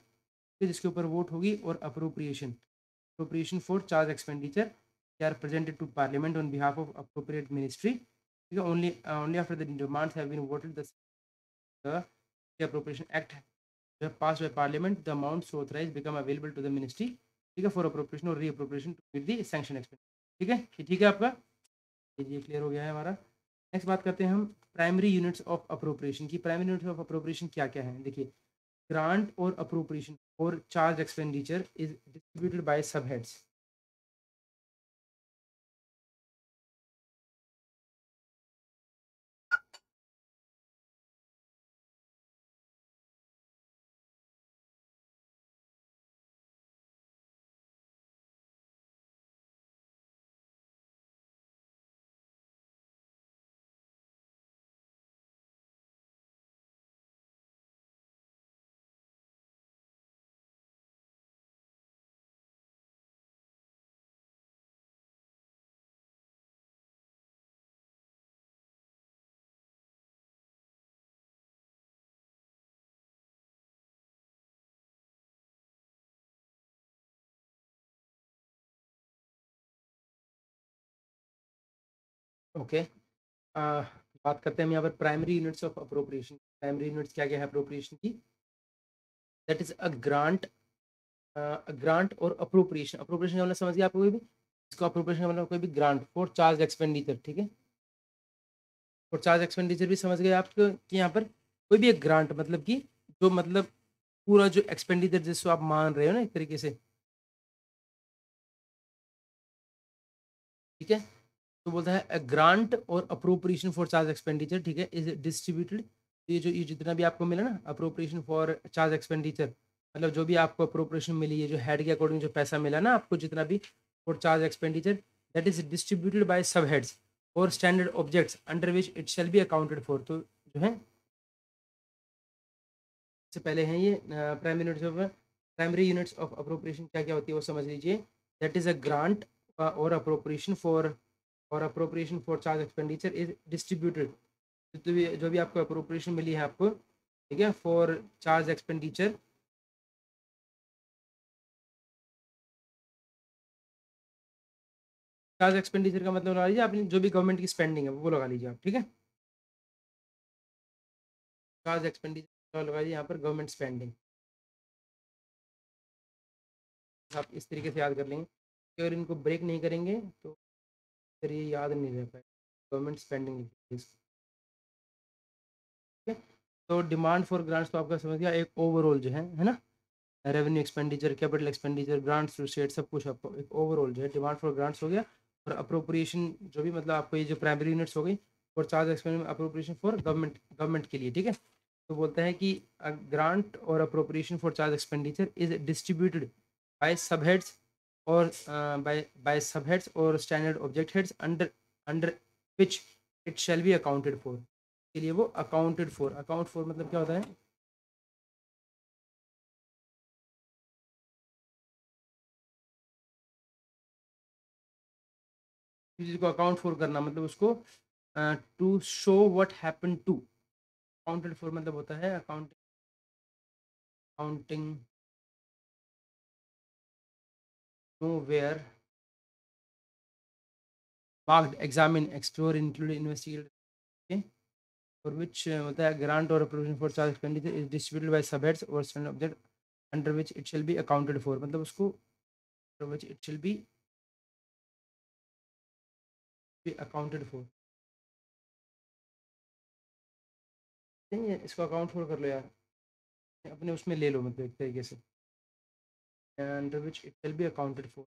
जिसके ऊपर vote होगी, और appropriation, appropriation for charge expenditure they are presented to parliament on behalf of appropriate ministry, ठीक है। Only after the demands have been voted the appropriation act passed by parliament, the amounts authorized become available to the ministry, ठीक है, for appropriation और reappropriation to meet the sanction expense, ठीक है। ठीक है आपका ये क्लियर हो गया है हमारा। नेक्स्ट बात करते हैं हम प्राइमरी यूनिट्स ऑफ अप्रोप्रिएशन की। प्राइमरी यूनिट्स ऑफ अप्रोप्रिएशन क्या क्या है? देखिए, ग्रांट और अप्रोप्रिएशन और charge expenditure is distributed by sub heads. Okay, बात करते हैं हम यहाँ पर primary units of appropriation. Primary units क्या क्या है अप्रोप्रिएशन की? That is a grant, grant और अप्रोप्रिएशन। अप्रोप्रिएशन का मतलब समझ गया आपको? कोई भी इसको अप्रोप्रिएशन का मतलब कोई भी ग्रांट फॉर चार्ज एक्सपेंडिचर, ठीक है। और चार्ज एक्सपेंडिचर भी समझ गए आप कि यहाँ पर कोई भी एक ग्रांट मतलब कि जो मतलब पूरा जो एक्सपेंडिचर जिसको आप मान रहे हो ना एक तरीके से, ठीक है। तो बोलता है ग्रांट और अप्रोप्रिएशन फॉर चार्ज एक्सपेंडिचर, ठीक है, इज डिस्ट्रीब्यूटेड। ये जितना भी आपको मिला ना अप्रोप्रिएशन फॉर चार्ज एक्सपेंडिचर, मतलब जो भी आपको अप्रोप्रिएशन मिली है, जो हेड के अकॉर्डिंग जो पैसा मिला ना आपको, जितना भी for charge expenditure, that is distributed by sub heads और standard objects under which it shall be accounted for. तो जो है से पहले हैं ये प्राइमरी यूनिट्स ऑफ अप्रोप्रिएशन क्या क्या होती है वो समझ लीजिए। दैट इज अ ग्रांट और अप्रोप्रिएशन फॉर, और appropriation for charge expenditure is distributed. जो भी आपको अप्रोप्रिएशन मिली है आपको, ठीक है, for charge expenditure, charge expenditure का मतलब लगा लीजिए आपने जो भी गवर्नमेंट की स्पेंडिंग है वो लगा लीजिए आप, ठीक है। चार्ज एक्सपेंडिचर लगा लीजिए यहाँ पर गवर्नमेंट स्पेंडिंग, आप इस तरीके से याद कर लेंगे। अगर इनको ब्रेक नहीं करेंगे तो फिर ये याद नहीं रह पाए। गवर्नमेंट स्पेंडिंग लिखिए, ठीक है। तो डिमांड फॉर ग्रांट्स तो आपका समझ गया, एक ओवरऑल जो है ना, revenue expenditure, capital expenditure, grants to state, सब कुछ आपको एक ओवरऑल जो है डिमांड फॉर ग्रांट्स हो गया। और अप्रोप्रिएशन जो भी मतलब आपको ये जो प्राइमरी यूनिट्स हो गई, और charge expenditure appropriation for government के लिए, ठीक है। तो बोलता है कि ग्रांट और appropriation for charge expenditure is distributed by sub heads और बाय सब हेड्स और standard object heads under under which it shall be accounted for, के लिए वो अकाउंटेड फॉर, अकाउंट फॉर मतलब क्या होता है, चीज को अकाउंट फॉर करना, मतलब उसको to show what happen to, accounted for मतलब होता है accounting know where marked examine explore include investigate, for which होता है ग्रांट और appropriation for charge expenditure is distributed by subheads और standard object under which it shall be accounted for, मतलब उसको under which it shall be accounted for, नहीं है, इसको account for कर लो यार, अपने उसमें ले लो मतलब एक तरीके से, under which it shall be accounted for.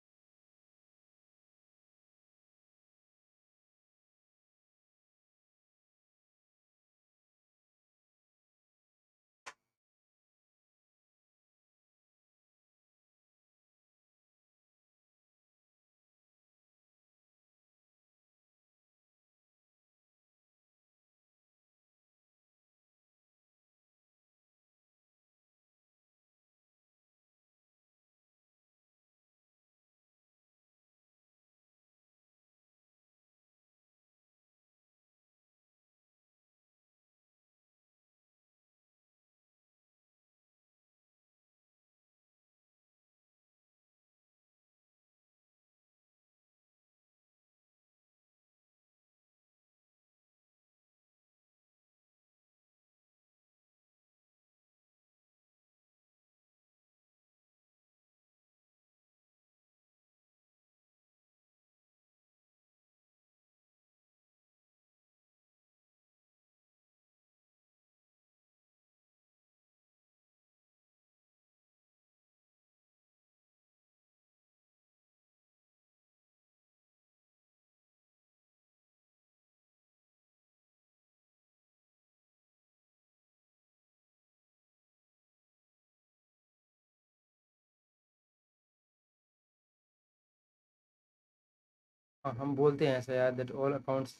हाँ हम बोलते हैं ऐसा यार, that all accounts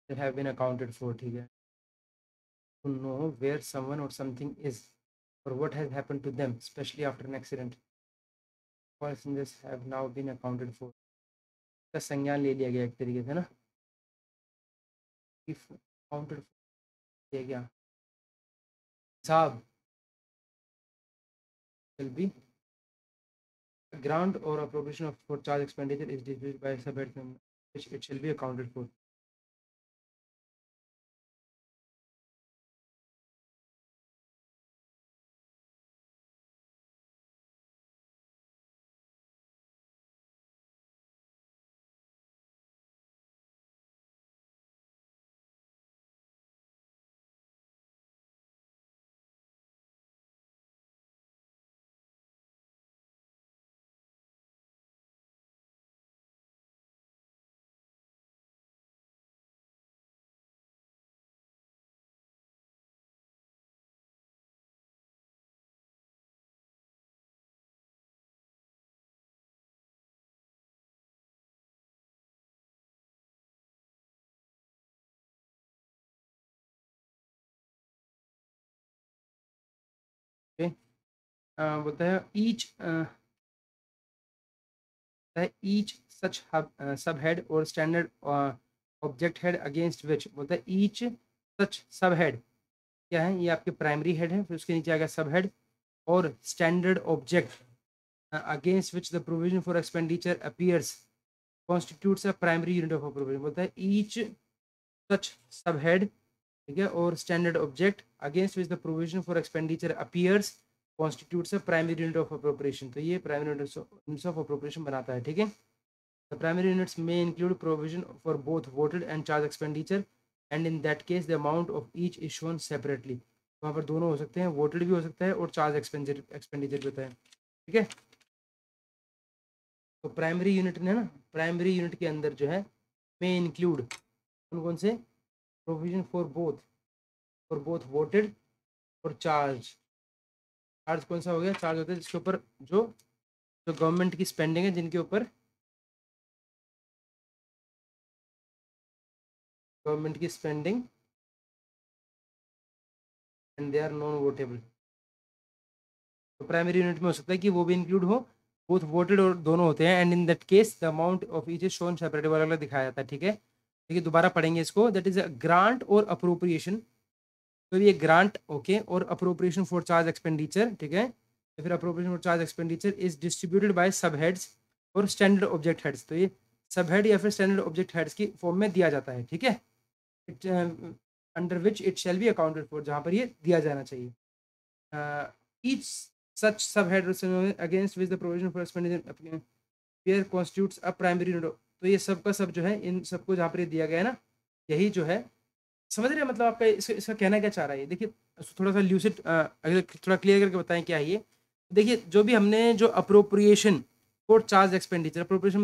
that have been accounted for, ठीक है, to know where someone or something is or what has happened to them, especially after an accident. Passengers have now been accounted for. का संज्ञान ले लिया गया एक तरीके से ना, if accounted for किया गया, हिसाब will be a grant or appropriation of for charge expenditure is distributed by subhead number which it shall be accounted for. Okay, बोलता है each such subhead or standard object head against which, बोलता है each such subhead क्या है, ये आपके primary head है, फिर उसके नीचे आ गया सब हेड और standard object against which the provision for expenditure appears constitutes a primary unit of provision, बोलता है ईच सच सब हेड, ठीक है, और standard object against which the provision for expenditure appears constitutes a primary unit of appropriation, तो ये primary units of appropriation बनाता है, ठीक है। द प्राइमरी यूनिट्स में include provision for both voted and charge expenditure and in that case the amount of each is shown separately. वहाँ पर दोनों हो सकते हैं, वोटेड भी हो सकता है और चार्ज एक्सपेंडिचर भी होता है, ठीक है। तो प्राइमरी यूनिट ने ना, प्राइमरी यूनिट के अंदर जो है में इंक्लूड कौन कौन से प्रोविजन फॉर बोथ वोटेड और चार्ज। चार्ज कौन सा हो गया, चार्ज होता है जिसके ऊपर जो जो गवर्नमेंट की स्पेंडिंग है, जिनके ऊपर गवर्नमेंट की spending and they are non votable. तो प्राइमरी यूनिट में हो सकता है कि वो भी इंक्लूड हो, बोथ वोटेड और दोनों होते हैं, and in that case the amount of each is shown separate, अलग अलग दिखाया जाता है, ठीक है। देखिए दोबारा पढ़ेंगे इसको, दैट इज अ ग्रांट और अप्रोप्रिएशन। तो ये ग्रांट ओके, और अप्रोप्रिएशन फॉर चार्ज एक्सपेंडिचर, ठीक है, या फिर appropriation for charge expenditure is distributed by sub heads और स्टैंडर्ड ऑब्जेक्ट हेड्स। तो ये सब हेड या फिर स्टैंडर्ड ऑब्जेक्ट हेड्स की फॉर्म में दिया जाता है, ठीक है। It under which it shall be accounted for, जहाँ पर ये दिया जाना चाहिए। ईच सच सब head against which the provision for expenditure pair constitutes a primary unit. तो ये सब का सब जो है, इन सबको जहाँ पर ये दिया गया है ना, यही जो है, समझ रहे हैं मतलब आपका इसका कहना क्या चाह रहा है। देखिए थोड़ा सा ल्यूसिड, अगर थोड़ा क्लियर करके बताएं क्या है ये। देखिए जो भी हमने जो appropriation for charge expenditure, appropriation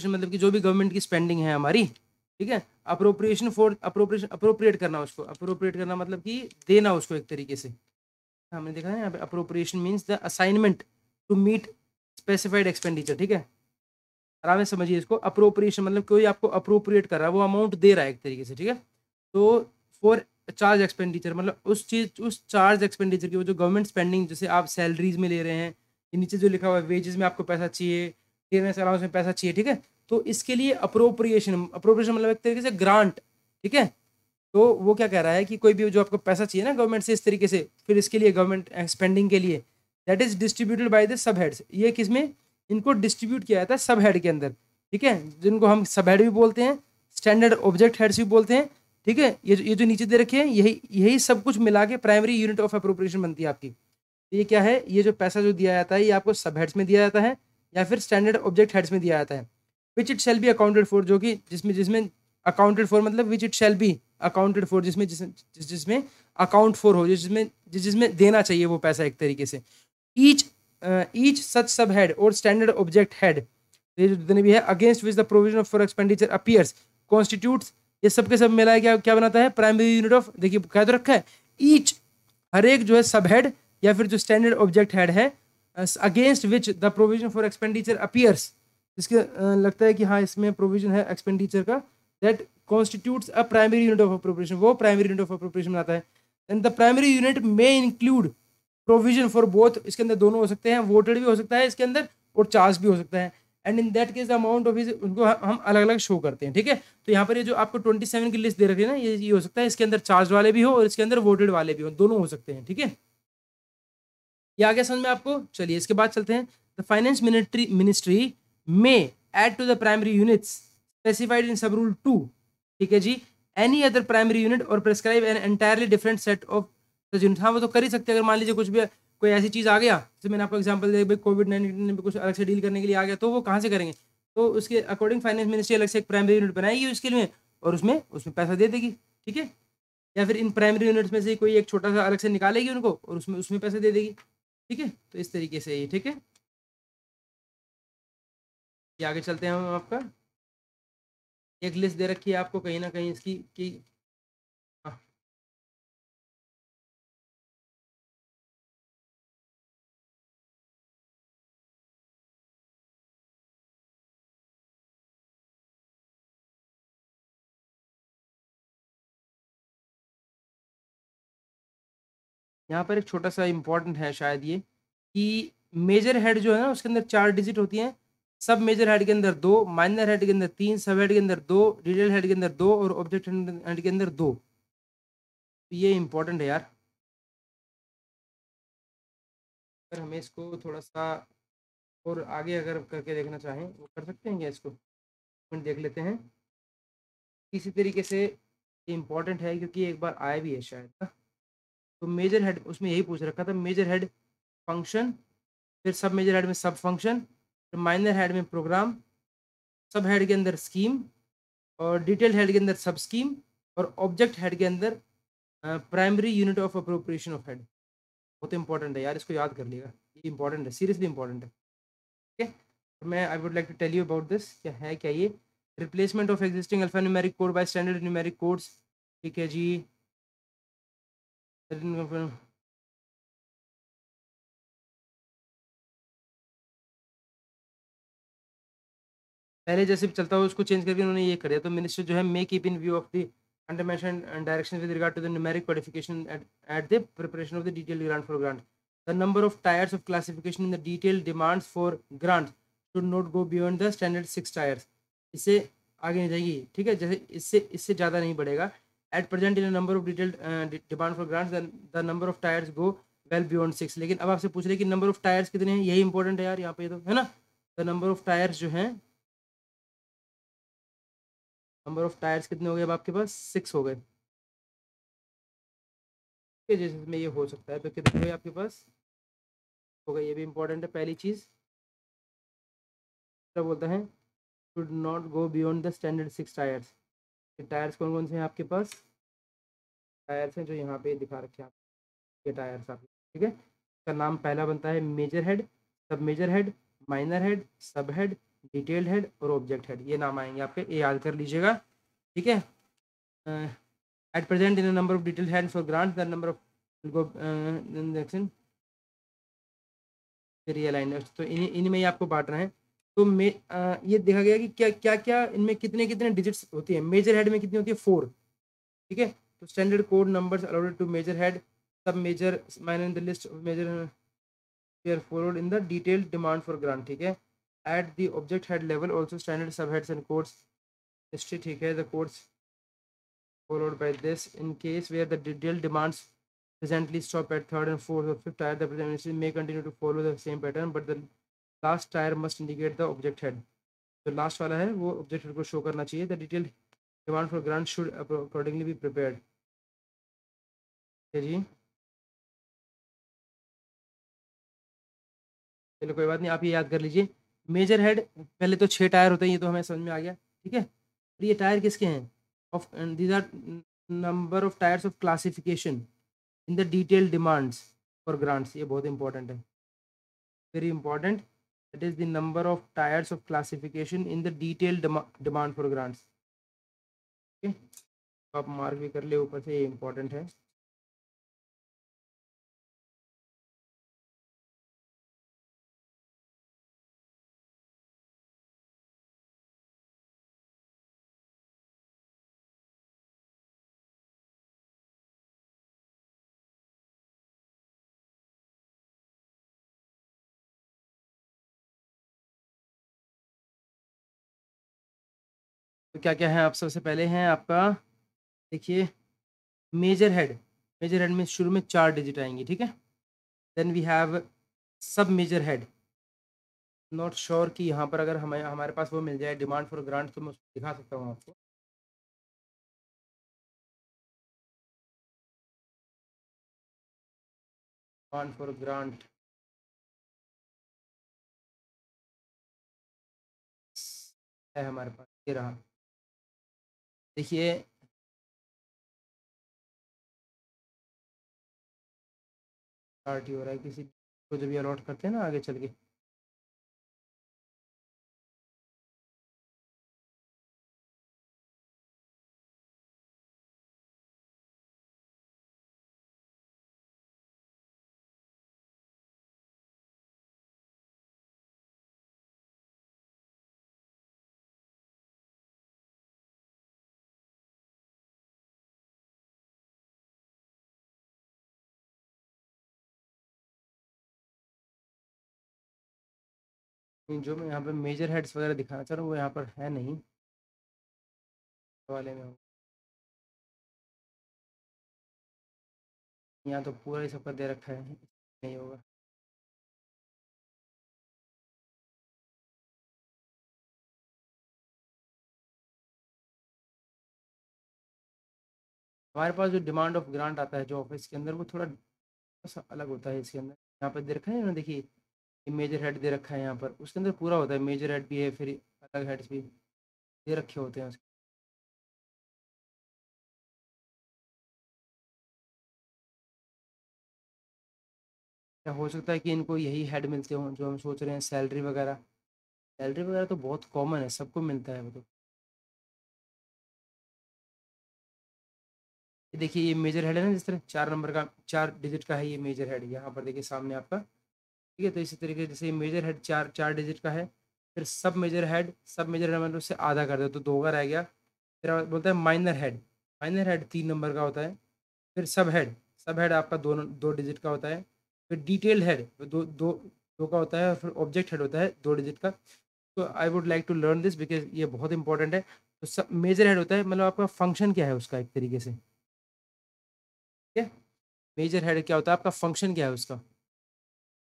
मतलब कि जो भी गवर्नमेंट की स्पेंडिंग है हमारी, ठीक है, अप्रोप्रिएशन फॉर अप्रोप्रिएट करना, उसको अप्रोप्रिएट करना मतलब कि देना उसको एक तरीके से। हमने देखा है यहाँ पे appropriation means the assignment to meet specified expenditure, ठीक है। आराम से समझिए इसको, अप्रोप्रिएशन मतलब कोई आपको अप्रोप्रिएट कर रहा है, वो अमाउंट दे रहा है एक तरीके से, ठीक है। तो फॉर चार्ज एक्सपेंडिचर मतलब उस चार्ज एक्सपेंडिचर की, वो जो गवर्नमेंट स्पेंडिंग, जैसे आप सैलरीज में ले रहे हैं, ये नीचे जो लिखा हुआ है वेजेस में आपको पैसा चाहिए, क्लियरेंस अलाउंस में पैसा चाहिए, ठीक है। तो इसके लिए अप्रोप्रिएशन मतलब एक तरीके से ग्रांट, ठीक है। तो वो क्या कह रहा है कि कोई भी जो आपको पैसा चाहिए ना गवर्नमेंट से इस तरीके से, फिर इसके लिए गवर्नमेंट स्पेंडिंग के लिए, that is distributed by the sub heads. ये किसमें, इनको डिस्ट्रीब्यूट किया जाता है सब हेड के अंदर, ठीक है, जिनको हम सब हेड भी बोलते हैं, स्टैंडर्ड ऑब्जेक्ट हेड्स भी बोलते हैं, ठीक है। ये जो नीचे दे रखे हैं, यही यही सब कुछ मिला के प्राइमरी यूनिट ऑफ अप्रोप्रिएशन बनती है आपकी। तो ये क्या है, ये जो पैसा जो दिया जाता है, ये आपको सब हेड्स में दिया जाता है या फिर स्टैंडर्ड ऑब्जेक्ट हेड्स में दिया जाता है। विच it shall be accounted for, जो कि जिसमें जिसमें अकाउंटेड फॉर मतलब विच it shall be accounted for, जिसमें जिसमें अकाउंट फॉर हो, जिसमें जिसमें देना चाहिए वो पैसा एक तरीके से। ईच ईच सच सब हेड और स्टैंडर्ड ऑब्जेक्ट हेड, ये जो जितने भी है, against which the provision for expenditure appears constitutes, ये सब के सब मिला है क्या क्या बनाता है, प्राइमरी यूनिट ऑफ। देखिए क्या तो रखा है, ईच, हर एक जो है सब हेड या फिर जो स्टैंडर्ड ऑब्जेक्ट हेड है, against which the provision for expenditure appears, इसके लगता है कि हाँ इसमें प्रोविजन है एक्सपेंडिचर का, that constitutes a primary unit of appropriation, वो प्राइमरी यूनिट ऑफ अप्रोप्रिएशन बनाता है। एंड द प्राइमरी यूनिट में इंक्लूड प्रोविजन फॉर बोथ, इसके अंदर दोनों हो सकते हैं, वोटेड भी हो सकता है इसके अंदर और चार्ज भी हो सकता है। And in that case the amount of उनको हम अलग अलग शो करते हैं, ठीक है। तो यहाँ पर ये जो आपको 27 की लिस्ट दे रखी है ना, ये हो सकता है इसके अंदर चार्ज वाले भी हो और इसके अंदर वोटेड वाले भी हो, दोनों हो सकते हैं, ठीक है। ये आ गया समझ में आपको। चलिए इसके बाद चलते हैं, द फाइनेंस मिनिस्ट्री में add to the primary units specified in sub rule 2, ठीक है जी, एनी अदर प्राइमरी यूनिट और prescribe an entirely different set of unit. हाँ वो तो कर ही सकते हैं, अगर मान लीजिए कुछ भी कोई ऐसी चीज़ आ गया, जैसे मैंने आपको एग्जांपल दिया भाई कोविड-19 में कुछ अलग से डील करने के लिए आ गया, तो वो कहाँ से करेंगे, तो उसके अकॉर्डिंग फाइनेंस मिनिस्ट्री अलग से एक प्राइमरी यूनिट बनाएगी उसके लिए और उसमें उसमें पैसा दे देगी, ठीक है। या फिर इन प्राइमरी यूनिट्स में से कोई एक छोटा सा अलग से निकालेगी उनको और उसमें उसमें पैसे दे देगी, ठीक है। तो इस तरीके से ये ठीक है। ये आगे चलते हैं हम, आपका एक लिस्ट दे रखी है आपको कहीं ना कहीं इसकी कि हाँ, यहाँ पर एक छोटा सा इम्पोर्टेंट है शायद ये, कि मेजर हेड जो है ना उसके अंदर 4 डिजिट होती हैं, सब मेजर हेड के अंदर 2, माइनर हेड के अंदर 3, सब हेड के अंदर 2, डिटेल हेड के अंदर 2 और ऑब्जेक्ट हेड के अंदर 2। तो ये इम्पोर्टेंट है यार, अगर हमें इसको थोड़ा सा और आगे अगर करके देखना चाहें वो कर सकते हैं क्या, इसको पॉइंट देख लेते हैं किसी तरीके से। ये इम्पोर्टेंट है क्योंकि एक बार आया भी है शायद ना। तो मेजर हेड उसमें यही पूछ रखा था, मेजर हेड फंक्शन, फिर सब मेजर हेड में सब फंक्शन, माइनर हेड में प्रोग्राम, सब हेड के अंदर स्कीम, और डिटेल्ड हेड के अंदर सब स्कीम, और ऑब्जेक्ट हेड के अंदर primary unit of appropriation of head. बहुत इंपॉर्टेंट है यार, इसको याद कर लिएगा, ये इंपॉर्टेंट है, सीरियसली इंपॉर्टेंट है। ठीक है, तो मैं I would like to tell you about this, क्या है क्या ये, replacement of existing alpha numeric code by standard numeric codes. ठीक है जी, पहले जैसे भी चलता हो उसको चेंज करके उन्होंने ये कर दिया। तो मिनिस्टर जो है may keep in view of the undermention and direction with regard to the numeric codification at the preparation of the detailed grant for grant. The number of tiers of classification in the detailed demands for grant should not go beyond the standard 6 tiers. इससे आगे नहीं जाएगी, ठीक है, जैसे इससे इससे ज़्यादा नहीं बढ़ेगा। At present in number of detailed demand for grants the number of tyres go well beyond 6। लेकिन अब आपसे पूछ रहे कि नंबर ऑफ टायर्स कितने हैं, यही इंपॉर्टेंट है यार यहाँ पे, तो है ना। द नंबर ऑफ टायर्स जो हैं, नंबर ऑफ टायर्स कितने हो गए अब आपके पास, 6 हो गए। ठीक है, जिसमें ये हो सकता है, तो कितने हुए आपके पास, हो गए, ये भी इंपॉर्टेंट है पहली चीज़। क्या बोलता है, should not go beyond the standard 6 tyres. ये टायर्स कौन कौन से हैं आपके पास, टायर्स हैं जो यहाँ पे दिखा रखे हैं आप, ये टायर्स आप, ठीक है। इसका नाम पहला बनता है major head, sub major head, minor head, सब हेड, डिटेल्ड हेड और ऑब्जेक्ट हेड, ये नाम आएंगे आपके, ये याद कर लीजिएगा। ठीक है, at present in number of detailed head for grant the number of realign, तो इन्हीं में ही आपको बांटना है। तो ये देखा गया कि क्या क्या क्या इनमें कितने कितने डिजिट्स होती हैं। मेजर हेड में कितनी होती है, 4। ठीक है, तो standard code numbers alluded to major head, sub major minor in the list of major are followed in the detailed demand for grant. ठीक है, at the object head level also standard sub heads and codes history. ठीक है, the codes followed by this in case where the detailed demands presently stop at third and fourth or fifth tier, the presentation may continue to follow the same pattern, but the last tier must indicate the object head। जो last वाला है वो object head को show करना चाहिए। The detail demand for grant should accordingly be prepared. जी, चलो कोई बात नहीं, आप ये याद कर लीजिए। मेजर हेड पहले तो 6 टायर होते हैं, ये तो हमें समझ में आ गया। ठीक है, और ये टायर किसके हैं, of these are number of tiers of classification in the detail demands for grants. ये बहुत इंपॉर्टेंट है, very important, that is the number of tiers of classification in the detailed demand for grants। okay, तो आप mark भी कर ले ऊपर से, ये इंपॉर्टेंट है। तो क्या क्या है, आप सबसे पहले हैं आपका, देखिए, मेजर हेड। मेजर हेड में शुरू में 4 डिजिट आएंगी, ठीक है। देन वी हैव सब मेजर हेड। नॉट श्योर कि यहाँ पर अगर हमें हमारे पास वो मिल जाए डिमांड फॉर ग्रांट, तो मैं उसको दिखा सकता हूँ आपको। डिमांड फॉर ग्रांट है हमारे पास, ये रहा, देखिए। स्टार्ट ही हो रहा है, किसी को जब ये अलॉट करते हैं ना आगे चल के। जो मैं यहाँ पे मेजर हेड्स वगैरह दिखाना चाह रहा हूँ वो यहाँ पर है नहीं, वाले में हूँ। यहाँ तो पूरा ही सबका दे रखा है, नहीं होगा। हमारे पास जो डिमांड ऑफ ग्रांट आता है जो ऑफिस के अंदर, वो थोड़ा सा अलग होता है इसके अंदर। यहाँ पर दे रखा है ना, देखिए, ये मेजर हेड दे रखा है यहाँ पर, उसके अंदर पूरा होता है, मेजर हेड भी है, फिर अलग हेड्स भी दे रखे होते हैं उसके। क्या हो सकता है कि इनको यही हेड मिलते हों जो हम सोच रहे हैं, सैलरी वगैरह। सैलरी वगैरह तो बहुत कॉमन है, सबको मिलता है वो तो। ये देखिए ये मेजर हेड है ना, जिस तरह 4 नंबर का, 4 डिजिट का है ये मेजर हेड, यहाँ पर देखिए सामने आपका। ठीक है, तो इसी तरीके से जैसे ये मेजर हेड 4 4 डिजिट का है, फिर सब मेजर हेड मतलब उससे आधा कर दो तो 2 का रह गया। फिर बोलता है minor head. Minor head 3 number का होता है। फिर सब हेड आपका 2 2 डिजिट का होता है। फिर डिटेल्ड हेड दो दो 2 का होता है, और फिर ऑब्जेक्ट हेड होता है 2 डिजिट का। तो I would like to learn this because ये बहुत इंपॉर्टेंट है। तो सब मेजर हेड होता है मतलब आपका फंक्शन क्या है उसका, एक तरीके से। ठीक है, मेजर हेड क्या होता है, आपका फंक्शन क्या है उसका।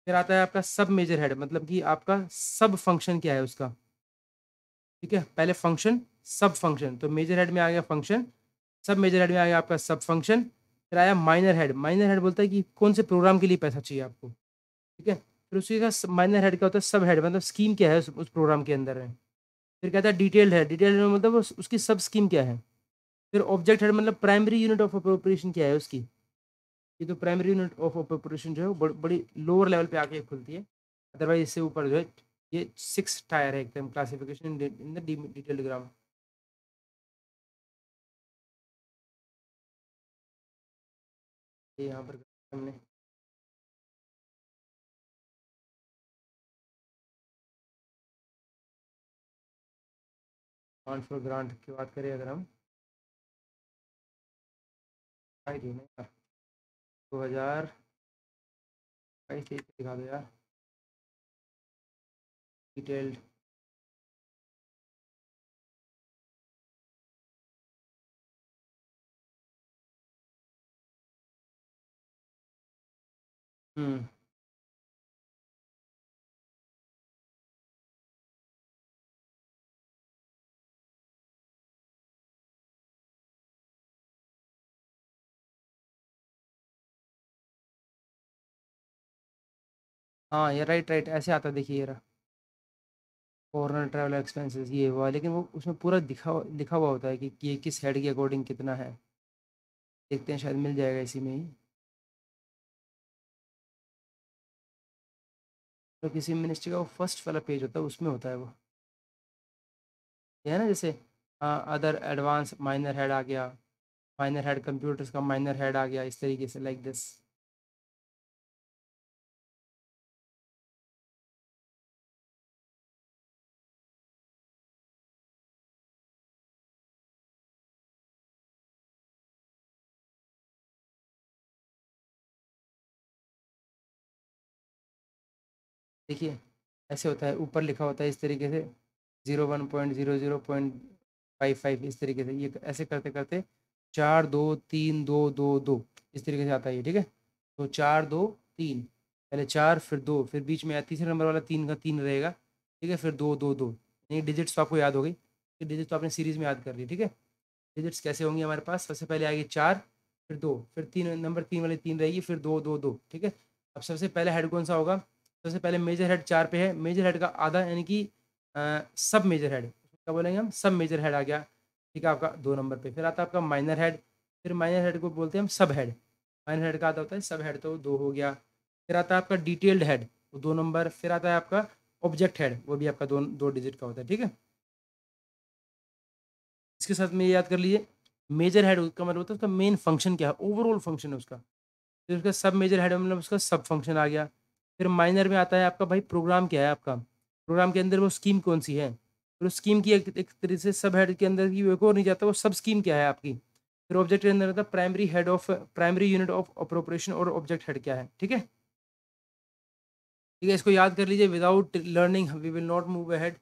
फिर आता है आपका सब मेजर हेड, मतलब कि आपका सब फंक्शन क्या है उसका। ठीक है, पहले फंक्शन, सब फंक्शन, तो मेजर हेड में आ गया फंक्शन, सब मेजर हेड में आ गया आपका सब फंक्शन। फिर आया माइनर हेड। माइनर हेड बोलता है कि कौन से प्रोग्राम के लिए पैसा चाहिए आपको। ठीक है, फिर उसी का माइनर हेड क्या होता है, सब हेड मतलब स्कीम क्या है उस प्रोग्राम के अंदर है। फिर कहता है डिटेल्ड हेड। डिटेल्ड हेड मतलब उसकी सब स्कीम क्या है। फिर ऑब्जेक्ट हेड मतलब प्राइमरी यूनिट ऑफ अप्रोप्रिएशन क्या है उसकी। ये तो प्राइमरी यूनिट ऑफ अप्रोप्रिएशन जो है वो बड़ी लोअर लेवल पे आके खुलती है। अदरवाइज इससे ऊपर जो है, ये 6 टायर है एकदम, क्लासिफिकेशन इन द डिटेल्ड ग्राम। ये यहाँ पर हमने ग्रांट फॉर ग्रांट की बात करें अगर हम, आई थी ना यार, 2022 दिखा दो यार, डिटेल्ड। हम्म। हाँ ये राइट राइट ऐसे आता है, देखिए ये रहा, फॉरनर ट्रैवल एक्सपेंसेस ये हुआ, लेकिन वो उसमें पूरा लिखा हुआ होता है कि ये किस हेड के अकॉर्डिंग कितना है। देखते हैं, शायद मिल जाएगा इसी में ही। तो किसी मिनिस्ट्री का वो फर्स्ट वाला पेज होता है, उसमें होता है वो। ये है ना, जैसे अदर एडवांस माइनर हेड आ गया, माइनर हेड कंप्यूटर्स का माइनर हेड आ गया, इस तरीके से लाइक दिस। देखिए ऐसे होता है, ऊपर लिखा होता है इस तरीके से, 01.00.55 इस तरीके से, ये ऐसे करते करते 4 2 3 2 2 2 इस तरीके से आता है ये। ठीक है, तो 4 2 3, पहले 4 फिर 2, फिर बीच में तीसरे नंबर वाला 3 का 3 रहेगा। ठीक है, फिर 2 2 2, ये डिजिट्स तो आपको याद हो गई, ये डिजिट तो आपने सीरीज में याद कर ली। ठीक है, डिजिट्स कैसे होंगे हमारे पास, सबसे पहले आएगी 4, फिर 2, फिर 3 वाली 3 रहेगी, फिर 2 2 2। ठीक है, अब सबसे पहले हेड कौन सा होगा, सबसे पहले मेजर हेड 4 पे है, मेजर हेड का आधा यानी कि सब मेजर हेड, क्या बोलेंगे हम, सब मेजर हेड आ गया। ठीक है, आपका 2 नंबर पे, फिर आता है आपका माइनर हेड। फिर माइनर हेड को बोलते हैं हम सब हेड। माइनर हेड का आता होता है सब हेड, तो 2 हो गया। फिर आता है आपका डिटेल्ड हेड, वो 2 नंबर। फिर आता है आपका ऑब्जेक्ट हेड, वो भी आपका 2 2 डिजिट का होता है। ठीक है, इसके साथ में ये याद कर लीजिए, मेजर हेड का मतलब होता है उसका मेन फंक्शन क्या है, ओवरऑल फंक्शन है उसका। फिर उसका सब मेजर हेड मतलब उसका सब फंक्शन आ गया। फिर माइनर में आता है आपका भाई प्रोग्राम क्या है आपका, प्रोग्राम के अंदर वो स्कीम कौन सी है। फिर उस स्कीम की एक तरह से सब हेड के अंदर की एक और नहीं जाता, वो सब स्कीम क्या है आपकी। फिर ऑब्जेक्ट के अंदर आता है प्राइमरी यूनिट ऑफ ऑपरेशन और ऑब्जेक्ट हेड क्या है। ठीक है, ठीक है, इसको याद कर लीजिए, without learning we will not move ahead,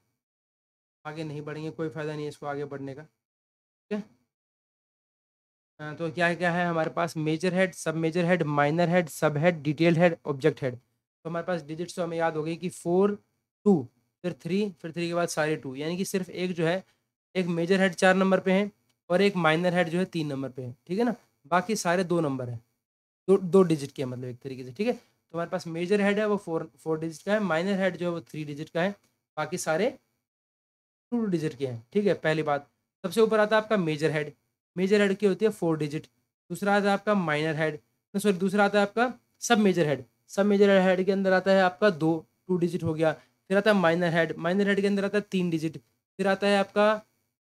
आगे नहीं बढ़ेंगे, कोई फायदा नहीं है इसको आगे बढ़ने का। ठीक है, तो क्या क्या है हमारे पास, major head, sub major head, minor head, सब head, detailed head, object head. तो हमारे पास डिजिट्स तो हमें याद हो गई कि 4 2, फिर 3, फिर 3 के बाद सारे 2, यानी कि सिर्फ एक जो है, एक मेजर हेड 4 नंबर पे है, और एक माइनर हेड जो है 3 नंबर पे है। ठीक है ना, बाकी सारे 2 नंबर है, 2 2 डिजिट के मतलब एक तरीके से। ठीक है, तो हमारे पास मेजर हेड है वो 4 डिजिट का है, माइनर हेड जो है वो 3 डिजिट का है, बाकी सारे 2 डिजिट के हैं। ठीक है, पहली बात। सबसे ऊपर आता है आपका मेजर हेड की होती है 4 डिजिट। दूसरा आता है आपका माइनर हेड, सॉरी दूसरा आता है आपका सब मेजर हेड के अंदर आता है आपका 2 डिजिट हो गया। फिर आता है माइनर हेड के अंदर आता है 3 डिजिट। फिर आता है आपका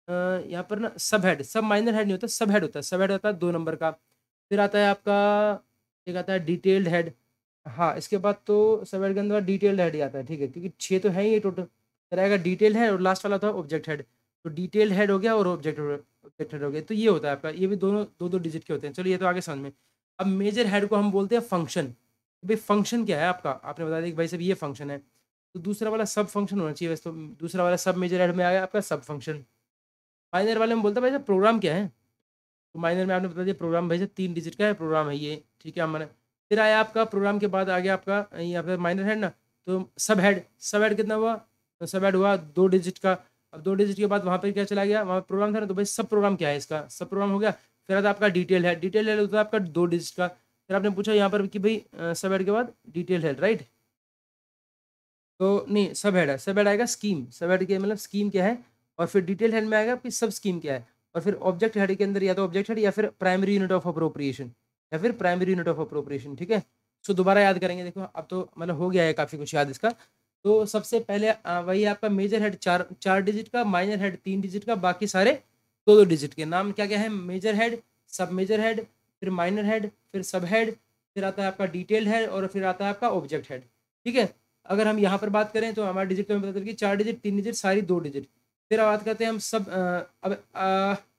यहाँ पर ना सब माइनर हेड नहीं होता, सब हेड होता है 2 नंबर का। फिर आता है आपका एक आता है डिटेल्ड हेड। हाँ, इसके बाद तो सब हेड के अंदर डिटेल्ड हेड ही आता है। ठीक है, क्योंकि 6 तो है ही ये टोटल। फिर आएगा डिटेल हेड और लास्ट वाला था ऑब्जेक्ट हेड। तो डिटेल्ड हेड हो गया और ऑब्जेक्ट हेड हो गया। तो ये होता है आपका, ये भी दोनों 2 डिजिट के होते हैं। चलो ये तो आगे समझ में। अब मेजर हेड को हम बोलते हैं फंक्शन। भाई फंक्शन क्या है आपका, आपने बता दिया कि भाई साहब ये फंक्शन है, तो दूसरा वाला सब फंक्शन होना चाहिए वैसे तो। दूसरा वाला सब मेजर हेड में आ गया आपका सब फंक्शन। माइनर वाले में बोलते हैं भाई साहब प्रोग्राम क्या है, तो माइनर में आपने बता दिया प्रोग्राम भाई साहब 3 डिजिट का है प्रोग्राम है ये। ठीक है हमारा। फिर आया आपका प्रोग्राम के बाद आ गया आपका यहाँ पर माइनर हेड ना, तो सब हेड कितना हुआ, तो सब हेड हुआ 2 डिजिट का। अब 2 डिजिट के बाद वहाँ पर क्या चला गया, वहाँ प्रोग्राम था ना, तो भाई सब प्रोग्राम क्या है इसका, सब प्रोग्राम हो गया। फिर आता है आपका डिटेल हेड होता है आपका 2 डिजिट का। फिर आपने पूछा यहाँ पर कि भाई सब हेड के बाद डिटेल हेड, राइट। तो नहीं, सब हेड आएगा स्कीम, सब हेड के मतलब स्कीम क्या है। और फिर डिटेल हेड में आएगा कि सब स्कीम क्या है। और फिर ऑब्जेक्ट हेड के अंदर या तो ऑब्जेक्ट हेड या फिर प्राइमरी यूनिट ऑफ अप्रोप्रिएशन, ठीक है। इसको दोबारा याद करेंगे, देखो अब तो मतलब हो गया है काफ़ी कुछ याद इसका। तो सबसे पहले वही आपका मेजर हेड 4 डिजिट का, माइनर हेड 3 डिजिट का, बाकी सारे 2 डिजिट के। नाम क्या क्या है, major head, sub major head, फिर माइनर हेड, फिर सब हेड, फिर आता है आपका डिटेल्ड हेड और फिर आता है आपका ऑब्जेक्ट हेड। ठीक है। अगर हम यहाँ पर बात करें तो हमारा डिजिट का पता चल गया 4 डिजिट, 3 डिजिट, सारी 2 डिजिट। फिर बात करते हैं हम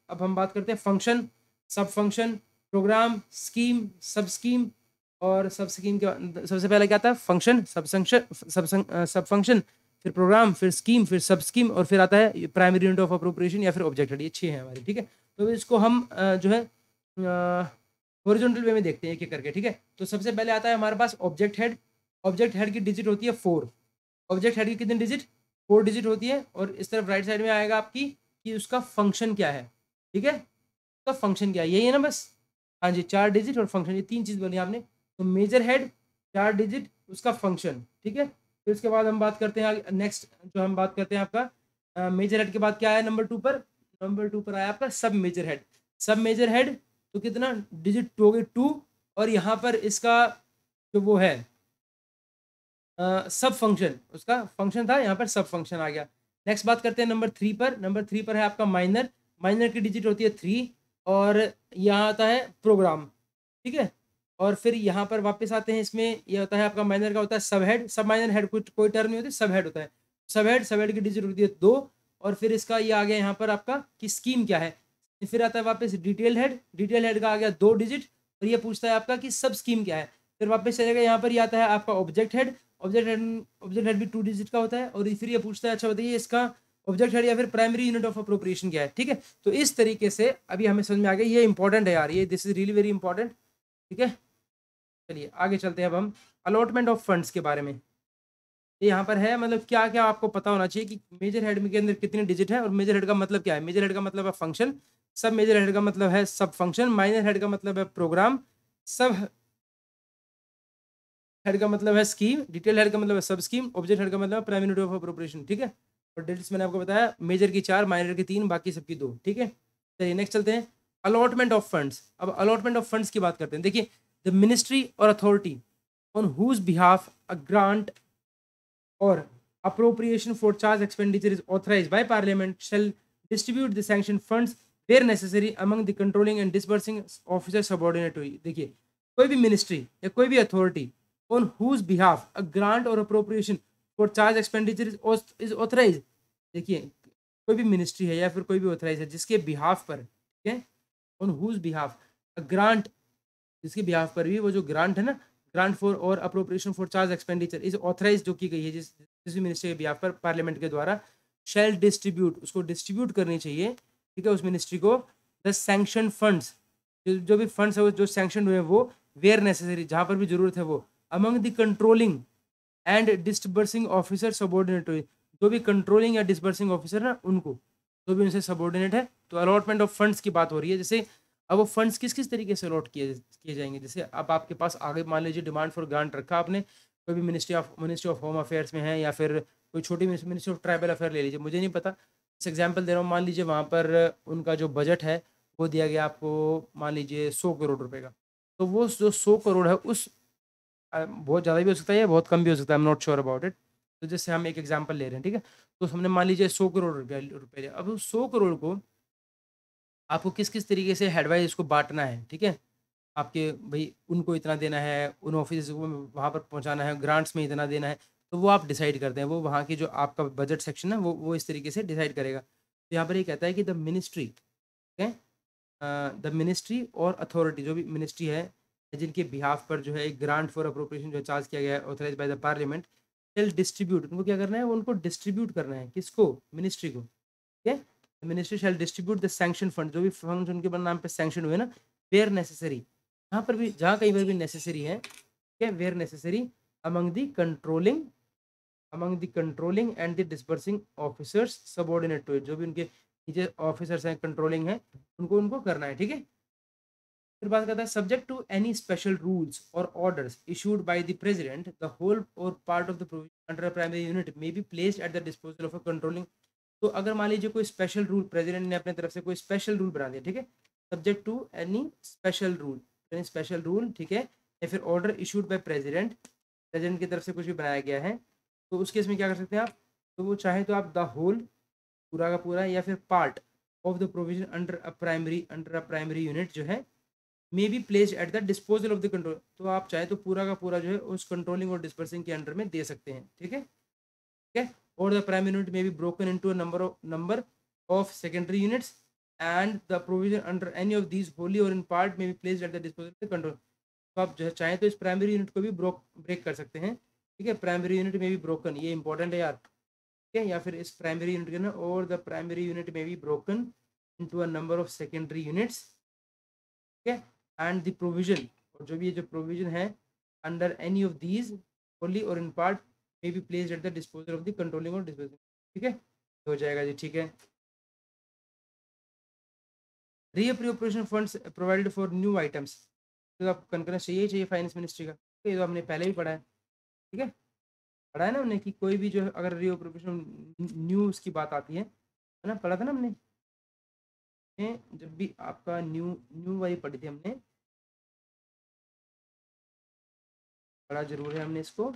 अब हम बात करते हैं फंक्शन, सब फंक्शन, प्रोग्राम, स्कीम, सब स्कीम। और सब स्कीम के सबसे पहले क्या आता है फंक्शन, सब फंक्शन, फिर प्रोग्राम, फिर स्कीम, फिर सब स्कीम, और फिर आता है प्राइमरी यूनिट ऑफ अप्रोप्रिएशन या फिर ऑब्जेक्ट हेड। ये 6 हैं हमारे। ठीक है, तो इसको हम जो है हॉरिजॉन्टल वे में देखते हैं एक एक करके। ठीक है, तो सबसे पहले आता है हमारे पास ऑब्जेक्ट हेड की डिजिट होती है 4। ऑब्जेक्ट हेड की कितनी डिजिट, 4 डिजिट होती है। और इस तरफ राइट साइड में आएगा आपकी कि उसका फंक्शन क्या है। ठीक है, उसका फंक्शन क्या है, यही है ना बस। हाँ जी, 4 डिजिट और फंक्शन, ये 3 चीज़ बोली आपने। तो मेजर हेड 4 डिजिट, उसका फंक्शन। ठीक है, फिर उसके बाद हम बात करते हैं नेक्स्ट, जो हम बात करते हैं आपका मेजर हेड के बाद क्या है नंबर 2 पर आया आपका सब मेजर हेड। तो कितना डिजिट हो गए 2। और यहाँ पर इसका जो वो है सब फंक्शन, उसका फंक्शन था, यहाँ पर सब फंक्शन आ गया। नेक्स्ट बात करते हैं नंबर 3 पर है आपका माइनर की डिजिट होती है 3। और यहाँ आता है प्रोग्राम। ठीक है, और फिर यहाँ पर वापस आते हैं, इसमें ये होता है आपका माइनर का होता है सब माइनर हेड कोई टर्म नहीं होती, सब हेड होता है। सब हेड की डिजिट होती है 2। और फिर इसका ये आ गया यहाँ पर आपका कि स्कीम क्या है। फिर आता है वापस डिटेल हेड का आ गया 2 डिजिट। और ये पूछता है आपका कि सब स्कीम क्या है। फिर वापस चलेगा यहाँ पर, ये आता है आपका ऑब्जेक्ट हेड भी 2 डिजिट का होता है। और फिर ये पूछता है अच्छा बताइए इसका ऑब्जेक्ट हेड या फिर प्राइमरी यूनिट ऑफ अप्रोप्रिएशन क्या है। ठीक है, तो इस तरीके से अभी हमें समझ में आ गया, ये इंपॉर्टेंट है यार, ये this is really very important. ठीक है, चलिए आगे चलते हैं अब हम अलॉटमेंट ऑफ फंड्स के बारे में। ये यहाँ पर है, मतलब क्या क्या आपको पता होना चाहिए कि मेजर हेड के अंदर कितने डिजिट है और मेजर हेड का मतलब क्या है। मेजर हेड का मतलब है फंक्शन, सब मेजर हेड का मतलब है सब फंक्शन, माइनर हेड का मतलब है प्रोग्राम, सब हेड का मतलब है स्कीम, डिटेल हेड का मतलब है सब स्कीम, ऑब्जेक्ट हेड का मतलब है प्राइमरी यूनिट ऑफ अप्रोप्रिएशन। ठीक है, और डिटेल्स मैंने आपको बताया, मेजर की 4, माइनर की 3, बाकी सबकी 2। ठीक है, चलिए नेक्स्ट चलते हैं अलॉटमेंट ऑफ फंड्स। अब अलॉटमेंट ऑफ फंड्स की बात करते हैं। देखिए, द मिनिस्ट्री और authority on whose behalf a grant or appropriation for charge expenditure is authorized by parliament shall distribute the sanctioned funds where necessary among the controlling and disbursing officers subordinate to it। देखिए, कोई भी ministry या कोई भी authority on whose behalf a grant or appropriation for charge expenditure is authorized। देखिए, कोई भी ministry है या फिर कोई भी ऑथराइज है जिसके बिहाफ पर, ठीक है, on whose behalf a grant, जिसके बिहाफ पर भी वो जो ग्रांट है ना, ग्रांट फॉर और appropriation for charge expenditure is authorise जो की गई है जिस मिनिस्ट्री के बिहाफ पर पार्लियामेंट के द्वारा, शैल डिस्ट्रीब्यूट, उसको डिस्ट्रीब्यूट करनी चाहिए। ठीक है, उस मिनिस्ट्री को द सैंक्शन फंड्स, जो भी फंड्स है वो जो सैंक्शन हुए वो वेयर नेसेसरी, जहाँ पर भी जरूरत है वो, among the controlling and disbursing officer subordinate, जो भी कंट्रोलिंग या डिस्बर्सिंग ऑफिसर ना उनको, जो भी उनसे सबॉर्डिनेट है। तो अलॉटमेंट ऑफ फंड्स की बात हो रही है। जैसे अब वो फंड्स किस किस तरीके से अलॉट किए किए जाएंगे, जैसे अब आपके पास आगे मान लीजिए डिमांड फॉर ग्रांट रखा आपने, कोई भी मिनिस्ट्री ऑफ होम अफेयर्स में है, या फिर कोई छोटी मिनिस्ट्री ऑफ ट्राइबल अफेयर ले लीजिए, मुझे नहीं पता, इस एग्जाम्पल दे रहा हूँ, मान लीजिए वहाँ पर उनका जो बजट है वो दिया गया आपको, मान लीजिए 100 करोड़ रुपए का। तो वो जो 100 करोड़ है उस बहुत ज़्यादा भी हो सकता है या बहुत कम भी हो सकता है, I am not sure about it. तो जैसे हम एक एग्जांपल ले रहे हैं, ठीक है, तो हमने मान लीजिए 100 करोड़ रुपए अब उस 100 करोड़ को आपको किस किस तरीके से हेडवाइज इसको बांटना है, ठीक है, आपके भाई उनको इतना देना है, उन ऑफिस को वहाँ पर पहुँचाना है, ग्रांट्स में इतना देना है, तो वो आप डिसाइड करते हैं, वो वहाँ की जो आपका बजट सेक्शन है वो इस तरीके से डिसाइड करेगा। तो यहाँ पर ये कहता है कि द मिनिस्ट्री, ठीक है, द मिनिस्ट्री और अथॉरिटी, जो भी मिनिस्ट्री है जिनके बिहाफ पर जो है एक ग्रांट फॉर अप्रोप्रिएशन जो चार्ज किया गया है authorise by the parliament, shall distribute, उनको क्या करना है, उनको डिस्ट्रीब्यूट करना है, किसको, मिनिस्ट्री को, ठीक है, ministry shall distribute the sanction fund, जो भी फंड उनके नाम पे सैंक्शन हुए ना, वेयर नेसेसरी, यहाँ पर भी जहाँ कहीं पर भी नेसेसरी है, ठीक है, where necessary, among the controlling and the disbursing officers subordinate to it, जो भी उनके नीचे ऑफिसर्स हैं, कंट्रोलिंग है, उनको उनको करना है, ठीक है। फिर बात करता है subject to any special rules और orders issued by the president, the whole और part of the provision under a primary unit may be placed at the disposal of a controlling. तो अगर मान लीजिए कोई स्पेशल रूल प्रेसिडेंट ने अपने तरफ से कोई स्पेशल रूल बना दिया, ठीक है, subject to any special rule, ठीक है, या फिर ऑर्डर इशूड बाय प्रेसिडेंट की तरफ से कुछ भी बनाया गया है, तो उस केस में क्या कर सकते हैं आप, तो वो चाहे तो आप द होल, पूरा का पूरा, या फिर part of the provision under a primary unit जो है मे be placed at the disposal of the control, तो आप चाहे तो पूरा का पूरा जो है उस कंट्रोलिंग और डिस्पर्सिंग के अंडर में दे सकते हैं, ठीक है, ठीक है। और द प्राइमरी यूनिट में be broken into a number of secondary units and the provision under any of these wholly or in part में B placed at the disposal of the control. तो आप जो है चाहें तो इस प्राइमरी यूनिट को भी ब्रेक कर सकते हैं, ठीक है, प्राइमरी यूनिट में भी ब्रोकन, ये इंपॉर्टेंट है यार, ठीक है, या फिर इस प्राइमरी यूनिट के ना, और द प्राइमरी यूनिट में भी broken into a number of secondary units, ठीक है, एंड द प्रोविजन, और जो भी ये जो प्रोविजन है under any of these wholly or in part may be placed at the disposal of the controlling or disposing, ठीक है, हो जाएगा जी, ठीक है। Reappropriation funds provided for new items, तो आपको कंकरेंस चाहिए ही चाहिए फाइनेंस मिनिस्ट्री का, ये तो हमने पहले भी पढ़ा है, ठीक है, पढ़ा है ना हमने कि कोई भी जो है अगर रीअप्रोप्रिएशन न्यू उसकी बात आती है ना, पढ़ा था ना हमने, जब भी आपका न्यू न्यू वाली पढ़ी थी हमने, पढ़ा जरूर है हमने इसको,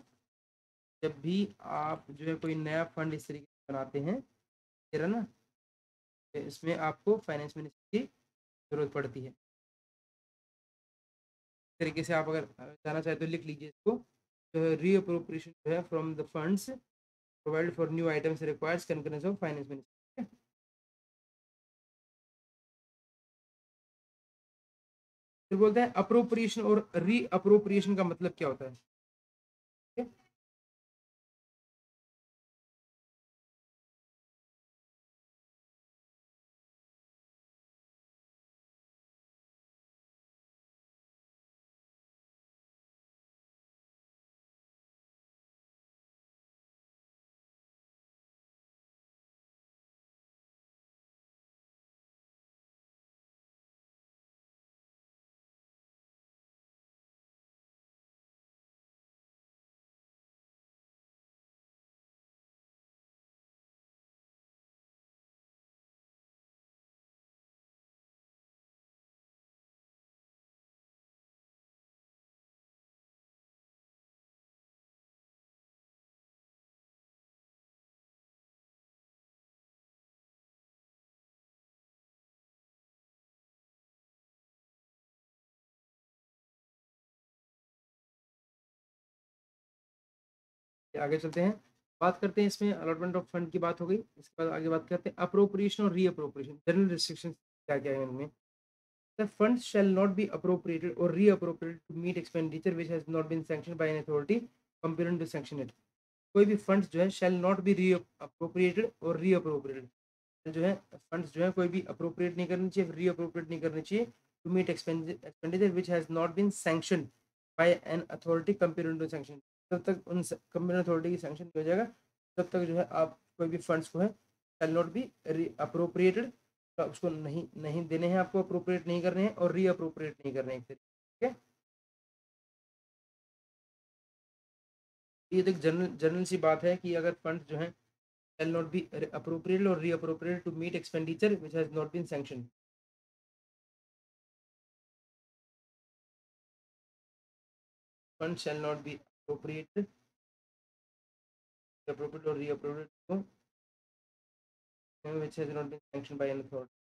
जब भी आप जो है कोई नया फंड इस तरीके से बनाते हैं, फिर है ना, तो इसमें आपको फाइनेंस मिनिस्ट्री की जरूरत पड़ती है। इस तरीके से आप अगर जाना चाहे तो लिख लीजिए इसको, तो रीअप्रोप्रिएशन जो है from the funds provide for new items requires concurrence of finance ministry. फिर बोलते हैं अप्रोप्रिएशन और रीअप्रोप्रिएशन का मतलब क्या होता है, ठीक है? आगे चलते हैं, बात करते हैं, इसमें अलॉटमेंट ऑफ फंड की बात हो गई, इसके बाद आगे बात करते हैं अप्रोप्रिएशन और रीअप्रोप्रिएशन, जनरल रिस्ट्रिक्शन क्या क्या है इनमें। The funds shall not be appropriated or reappropriated to meet expenditure which has not been sanctioned by an authority competent to sanction it। कोई भी फंड्स जो है shall not be reappropriated और reappropriated, जो है फंड्स जो है कोई भी अप्रोप्रिएट नहीं करनी चाहिए, रीअप्रोप्रिएट नहीं करनी चाहिए, to meet expenditure which has not been sanctioned by an authority competent to sanction. जब तक उन कंपेरेंट अथॉरिटी की सैंक्शन नहीं हो जाएगा तब तक जो है आप कोई भी फंड्स को है शैल नॉट बी अप्रोप्रिएटेड तो उसको नहीं नहीं देने हैं, आपको अप्रोप्रिएट नहीं करने हैं और रीअप्रोप्रिएट नहीं करने हैं एक तरीके, ठीक है। ये तो एक जनरल जनरल सी बात है कि अगर फंड जो है shall not be appropriated or reappropriated to meet expenditure which has not been sanctioned. Funds shall not be appropriated, appropriated or reappropriated to which has not been sanctioned by an authority.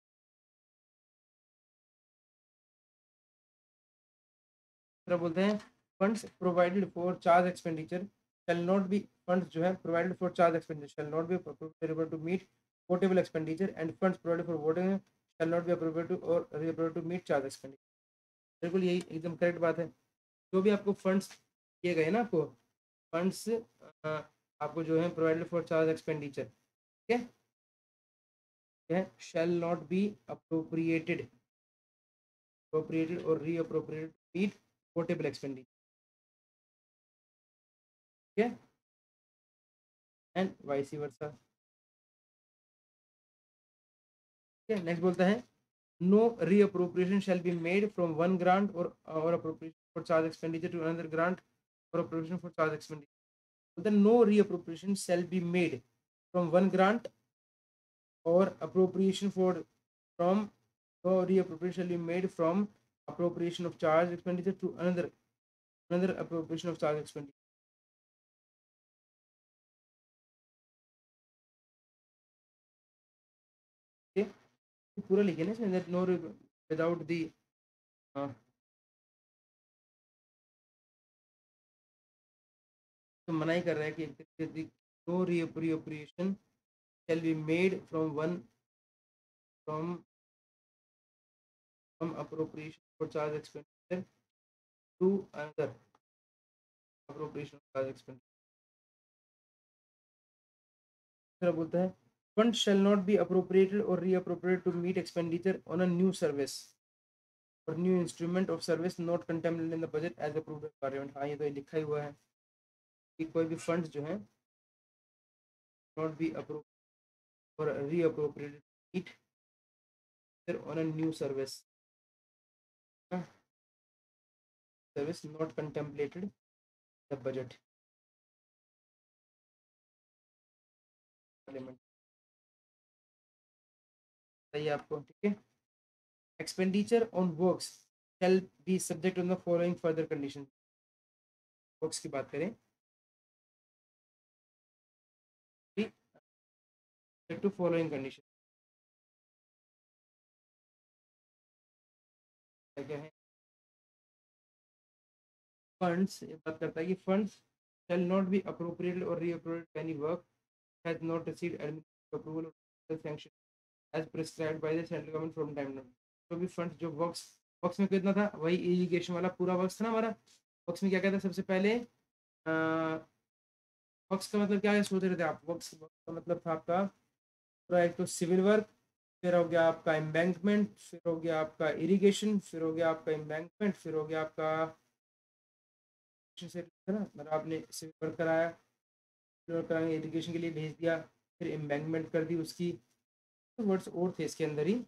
तरह बोलते हैं funds provided for charge expenditure shall not be, funds जो है provided for charge expenditure shall not be appropriated to meet quotable expenditure and funds provided for voting shall not be appropriated to or reappropriated to meet charge expenditure. बिल्कुल यही एकदम correct बात है। जो भी आपको फंड्स दिए गए ना, आपको फंड्स आपको जो है प्रोवाइडेड फॉर चार्ज एक्सपेंडिचर, ठीक है, शैल नॉट बी अप्रोप्रिएटेड और रीअप्रोप्रिएटेड मीट पोर्टेबल एक्सपेंडिचर, ठीक है, एंड वाइस वर्सा, ठीक है। नेक्स्ट बोलता है no reappropriation shall be made from one grant और appropriation for charge expenditure to another grant और अप्रोप्रिएशन फॉर चार्ज एक्सपेंडिचर। बोलता है no reappropriation shall be made from one grant or appropriation for from or reappropriation shall be made from appropriation of charge expenditure to another appropriation of charge expenditure. Okay, पूरा लिखे ना इसमें that no without the तो मना ही कर रहा है कि no reappropriation shall be made from one from appropriation for charge expenditure to another appropriation of charge expenditure. फिर बोलता है fund shall not be appropriated or reappropriated to meet expenditure on a new service or new instrument of service not contemplated in the budget as approved by parliament. हाँ, ये तो लिखा ही हुआ है कि कोई भी फंड्स जो है not be approved or reappropriated meet on a new service service not contemplated in the budget parliament. सही है आपको, ठीक है। Expenditure on works shall be subject on the following further condition. Works की बात करें to following condition क्या है। फंड्स ये बात करता है कि funds shall not be appropriated or reappropriated to any work has not received administrative approval or sanction as prescribed by the central government from time to time. तो भी funds जो वर्क्स वर्क्स में कितना था, वही इरिगेशन वाला पूरा works था ना हमारा। वर्क्स में क्या कहता है सबसे पहले वर्क्स का मतलब क्या है सोच रहे थे आप, वर्क्स का मतलब था आपका पूरा एक तो सिविल वर्क, फिर हो गया आपका एम्बैंकमेंट, फिर हो गया आपका इरिगेशन, फिर हो गया आपका एम्बैंकमेंट, फिर हो गया आपका से है ना, मतलब आपने सिविल वर्क कराया, फिर वर्क कराने इरिगेशन के लिए भेज दिया, फिर एम्बैंकमेंट कर दी उसकी, तो वर्ड्स और थे इसके अंदर ही।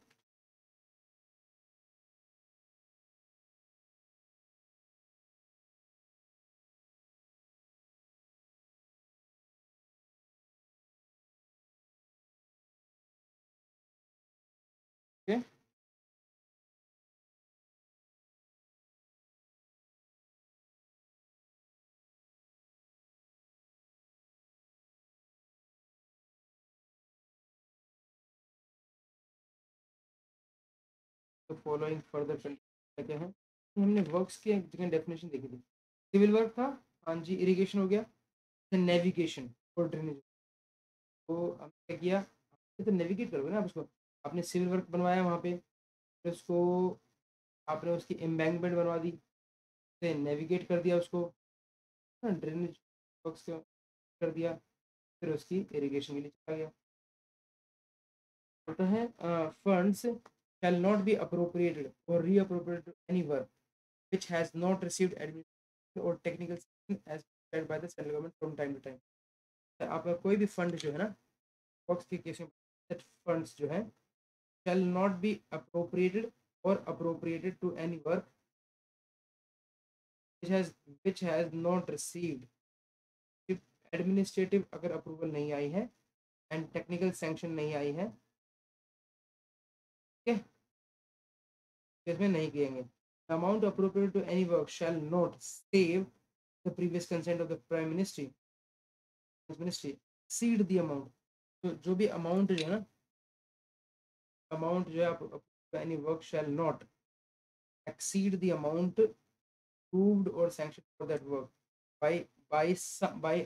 ओके, तो फॉलोइंग फर्दर क्या है, हमने वर्क्स की एक जगह डेफिनेशन देखी थी। सिविल वर्क था, हाँ जी, इरिगेशन हो गया, नेविगेशन और ड्रेनेज। तो हमने क्या किया, तो नेविगेट करोगे ना आप उसको, आपने सिविल वर्क बनवाया वहाँ पे, फिर उसको आपने उसकी एम्बैंकमेंट बनवा दी, फिर नेविगेट कर दिया उसको, ड्रेनेज वर्क्स कर दिया, फिर उसकी इरिगेशन के लिए चला गया। होता है funds shall not be appropriated or reappropriated to any work which has not received administrative or technical assistance as prescribed by the central government from time to time. आपका कोई भी फंड जो है ना, वर्क्स के केस में funds जो है shall not be appropriated or appropriated to any work which has not received administrative अगर अप्रूवल नहीं आई है एंड टेक्निकल सैंक्शन नहीं आई है, ठीक है, इसमें नहीं किएंगे। Amount appropriate to any work shall not save the previous consent of the prime ministry exceed the amount, जो भी अमाउंट जो है ना, अमाउंट जो है आप any work shall not exceed the amount approved or sanctioned for that work by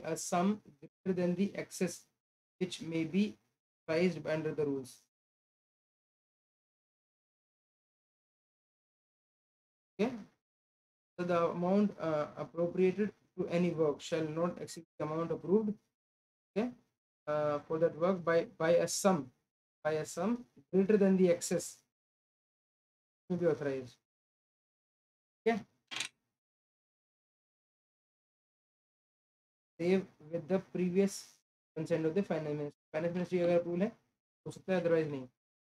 a sum greater than the excess which may be priced under the rules. Okay, so the amount appropriated to any work shall not exceed the amount approved, okay, for that work by a sum greater than the excess may be authorized. Okay, save with the previous consent of the finance ministry अगर approval है हो सकता है, otherwise नहीं।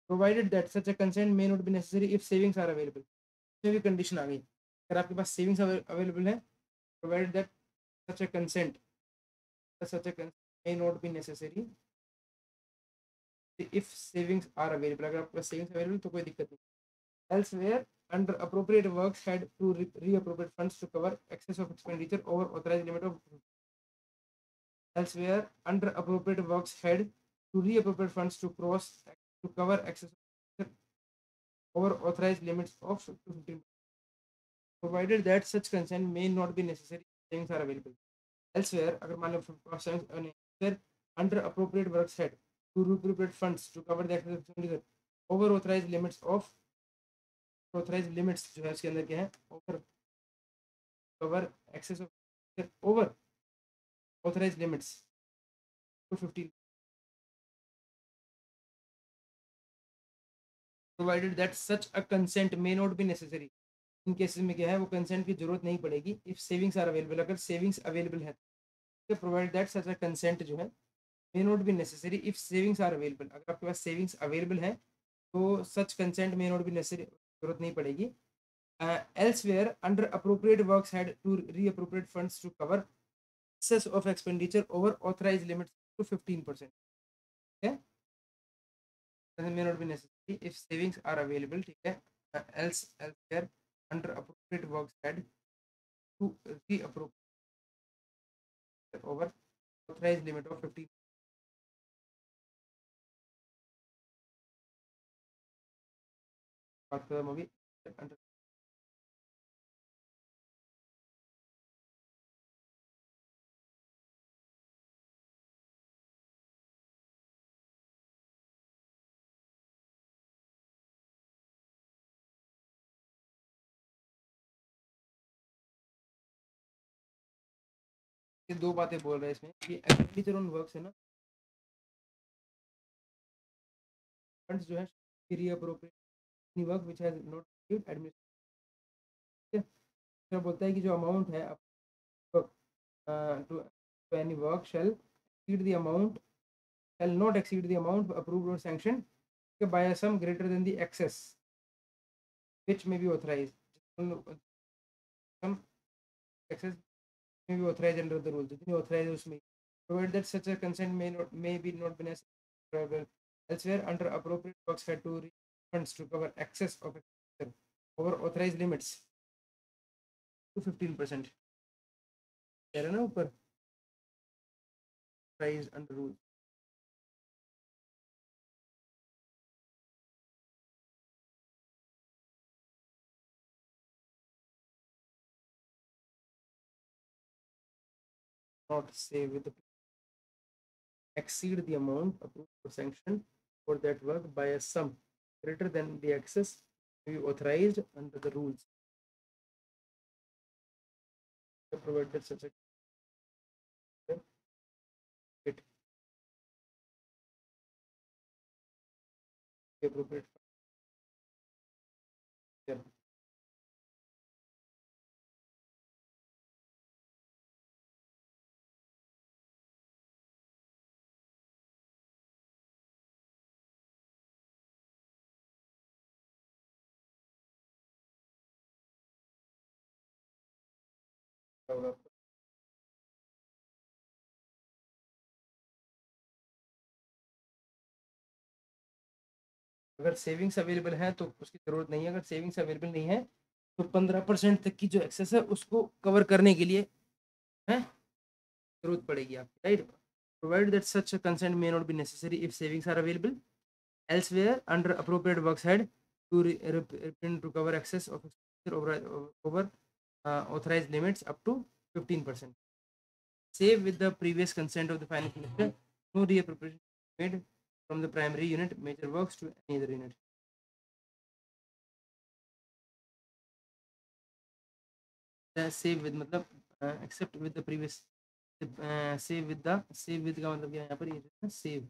Provided that such a consent may not be necessary if savings are available, इसमें भी condition आ गई, अगर आपके पास सेविंग्स अवेलेबल है, provided that such a consent may not be necessary if savings are available, अगर आपके पास सेविंग्स अवेलेबल तो कोई दिक्कत नहीं। Elsewhere under appropriate works had to reappropriate funds to cover excess of expenditure over authorized limit of elsewhere under appropriate works had to reappropriate funds to cover excess over authorized limits of 15%, provided that such consent may not be necessary savings are available elsewhere, अगर मान लो under appropriate works had to reappropriate funds to cover the excess expenditure over authorized limits जो है इसके अंदर क्या है, over cover excess of over authorized limits to 15, provided that such a consent may not be necessary, इन cases में क्या है, वो कंसेंट की जरूरत नहीं पड़ेगी इफ सेविंग्स आर अवेलेबल, अगर सेविंग्स अवेलेबल है तो provide that such a consent जो है may not be necessary if savings are available, अगर आपके पास सेविंग्स अवेलेबल है तो such consent may not be necessary, जरूरत नहीं पड़ेगी। elsewhere under appropriate works had to reappropriate funds to cover excess of expenditure over authorized limits to 15%, okay, may not be necessary if savings are available, ठीक है, elsewhere under appropriate works had to reappropriate over authorized limit of 15, बात करें अभी under ये दो बातें बोल रहे हैं इसमें, ये एक्सपेंडिचर ऑन वर्क्स है ना, फंड्स जो है reappropriate work which has not received administration, क्या बोलता है कि जो अमाउंट है to any work shall exceed the amount shall not exceed the amount approved or sanctioned by a sum greater than the excess which may be authorized, some excess may be authorized under the rules, जितनी authorized है उसमें, provided that such a consent may be not be necessary elsewhere under appropriate works had to funds to cover excess of expenditure over authorized limits to 15%, कह रहे ना ऊपर authorized under rules, not say with the exceed the amount approved or sanctioned for that work by a sum greater than the excess to be authorized under the rules, provided such a it appropriate. Yeah. होगा आपको। अगर savings available है तो उसकी ज़रूरत नहीं है, अगर सेविंग्स अवेलेबल नहीं है तो 15% तक की जो एक्सेस है उसको कवर करने के लिए है जरूरत पड़ेगी आपकी, right. Provide that such consent may not be necessary if savings are available elsewhere under appropriate works head to to cover excess of over authorized limits up to 15%. Save with the previous consent of the finance minister. No reappropriation made from the primary unit major works to any other unit. Save with मतलब except with the previous save with the save with का मतलब क्या है यहाँ पर, ये save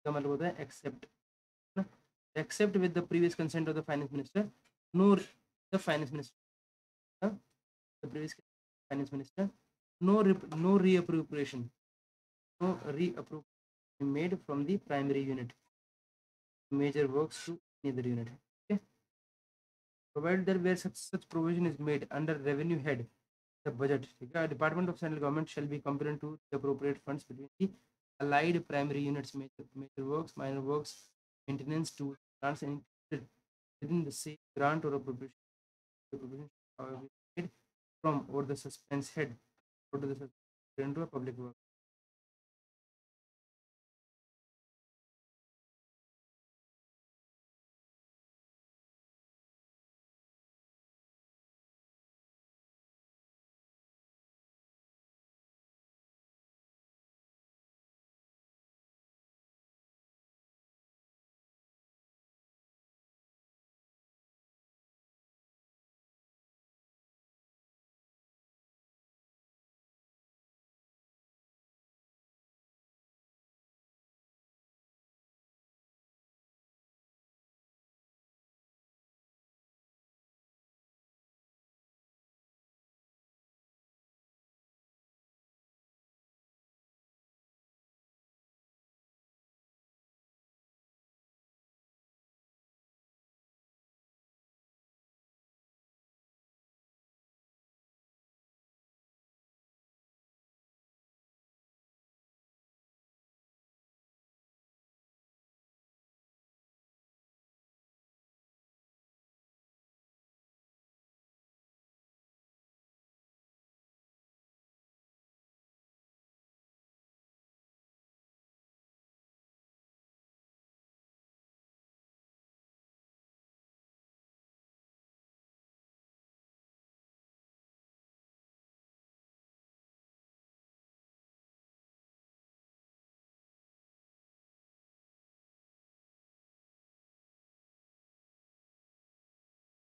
का मतलब होता है accept, except with the previous consent of the finance minister. No, the finance minister, the previous finance minister. No reappropriation, no reappropriation made from the primary unit major works to any other unit. Okay. Provided that where such provision is made under revenue head the budget, okay, Department of Central Government shall be competent to the appropriate funds between the allied primary units major works, minor works, maintenance to grants included within the same grant or appropriation made from or the suspense head or to the suspense into a public work.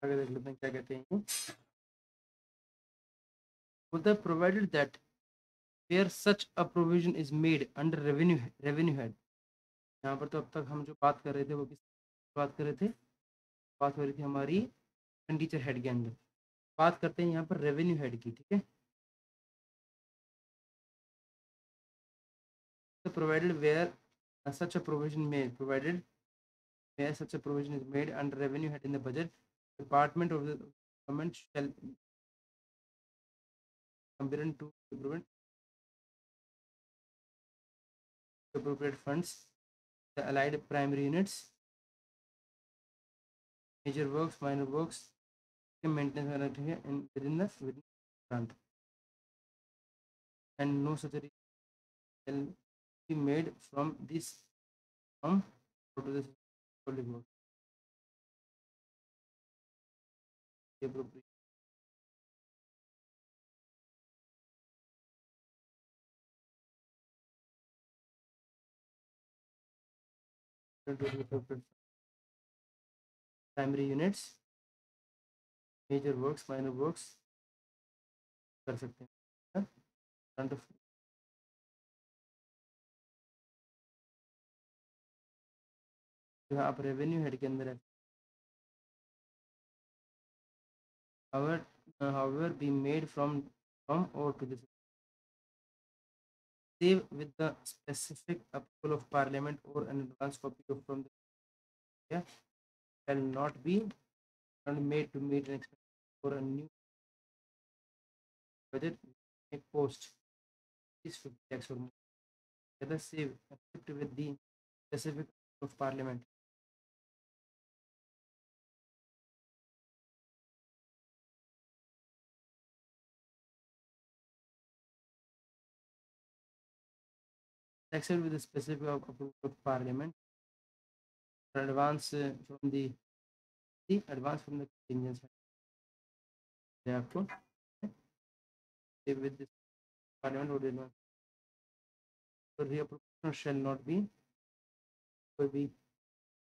आगे देख लेते हैं क्या कहते हैं। बोलता है provided that where such a provision is made under revenue head। यहाँ पर तो अब तक हम जो बात कर रहे थे वो किस बात कर रहे थे, बात हो रही थी हमारी एक्सपेंडिचर हेड के अंदर। बात करते हैं यहाँ पर रेवेन्यू हेड की, ठीक है। तो provided where such a provision made provided where such a provision is made under revenue head in the budget, department of the government shall competent to implement the appropriate funds the allied primary units major works minor works maintenance करना ठीक है within grant and no such a shall be made from this from to this public work the appropriate to the appropriate primary units major works minor works कर सकते हैं front of जो आप revenue head के अंदर है however be made from or to this save with the specific approval of parliament or an advance copy of from the yeah, shall not be not made to meet an expenditure for a new budget may cost is 50 lakhs or more. Let us save equipped with the specific of Parliament. Accept with the specific of approval of Parliament for advance from the advance from the contingency. Therefore, save with this Parliament would advance. So the appropriation shall not be will be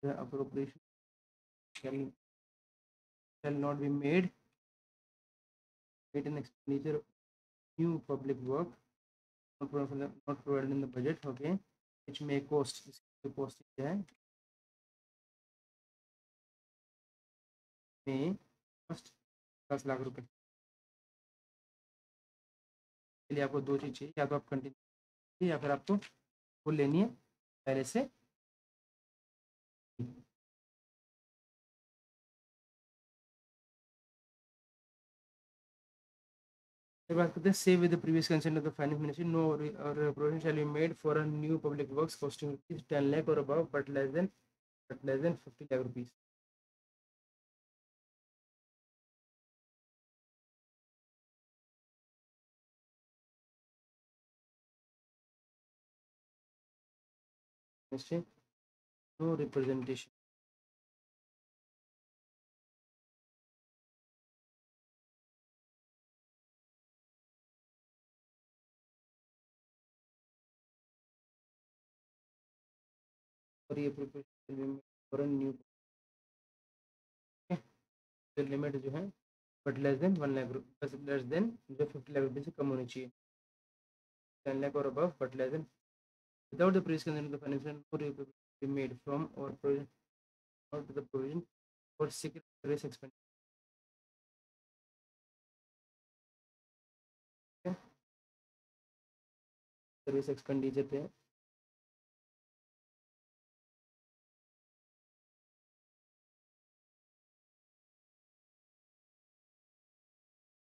the appropriation shall not be made an expenditure of new public work not provided in the budget, okay, which may cost the cost है may cost 10 lakh रुपए के लिए आपको दो चीज चाहिए, या तो आप कंटिन्यू या फिर आपको फुल लेनी है पहले से। फिर बात करते हैं save with the previous consent of the finance ministry no provision shall be made for a new public works costing 10 lakh और above but less than 50 lakh rupees. No representation for ये preparation for a new limit जो है but less then 1 lakh रुपये less than जो 50 लाख रुपये से कम होनी चाहिए 10 lakh or above but less than without the previous consent of the financial no repayment be made from or provision not to the provision for secret service expenditure. Service expenditure पे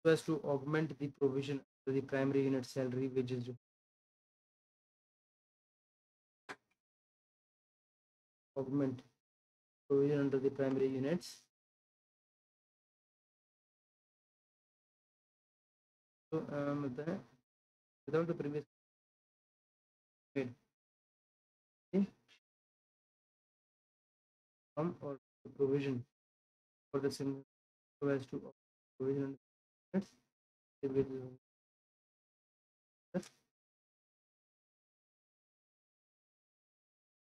so as to augment the provision to the primary unit salary wages जो augment provision under the primary units तो मतलब है without the previous made from or provision for the same so as to provision under the units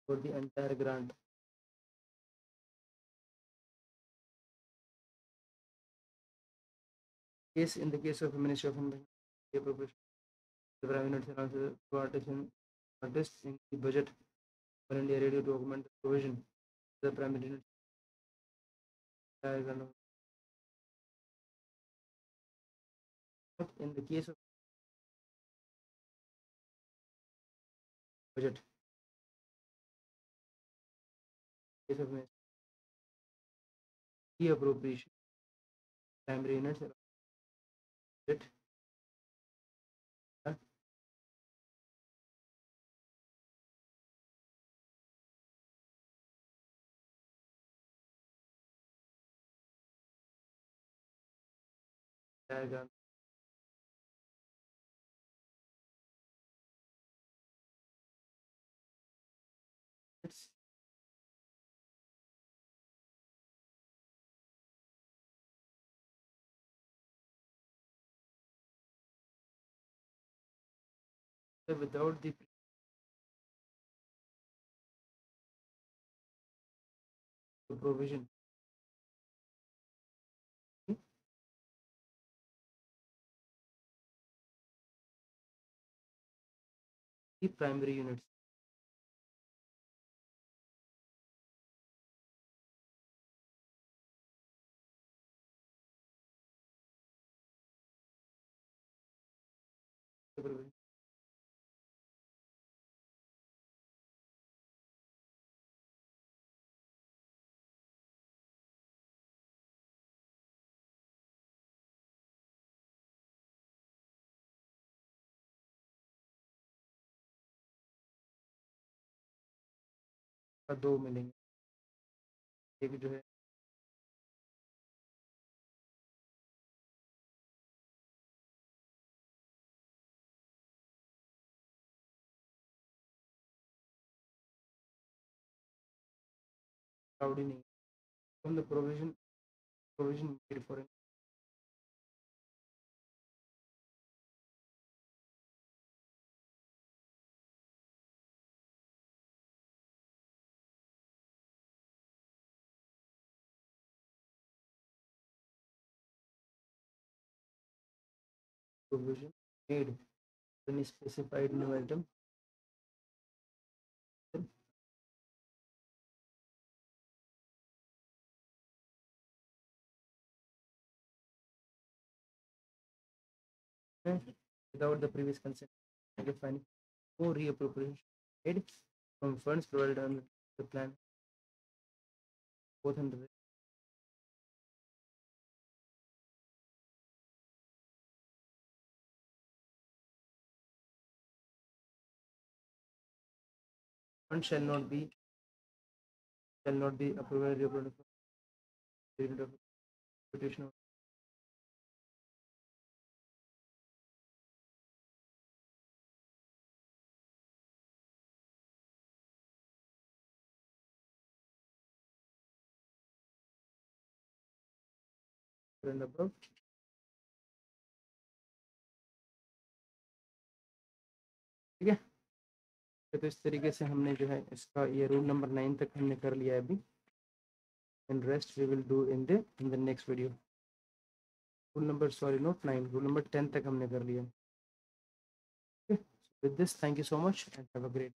for the entire grant. Case in the case of a Ministry of the appropriation, the prime units and also artists in the budget for India Radio to augment the provision the primary unit. In the case of budget, case of the appropriation primary units budget diagram. It's without the provision the primary units. का 2 मिलेंगे। एक जो है cloudy नहीं, from the provision made for provision made when specified new item without the previous consent. Defining no reappropriation made from funds provided under the plan, both under the fund shall not be approved reappropriation period of reputation of and above. ठीक है, तो इस तरीके से हमने जो है इसका ये रूल नंबर 9 तक हमने कर लिया है अभी, and rest we will do in the next video. Rule number sorry not 9, rule number 10 तक हमने कर लिया। With this thank you so much and have a great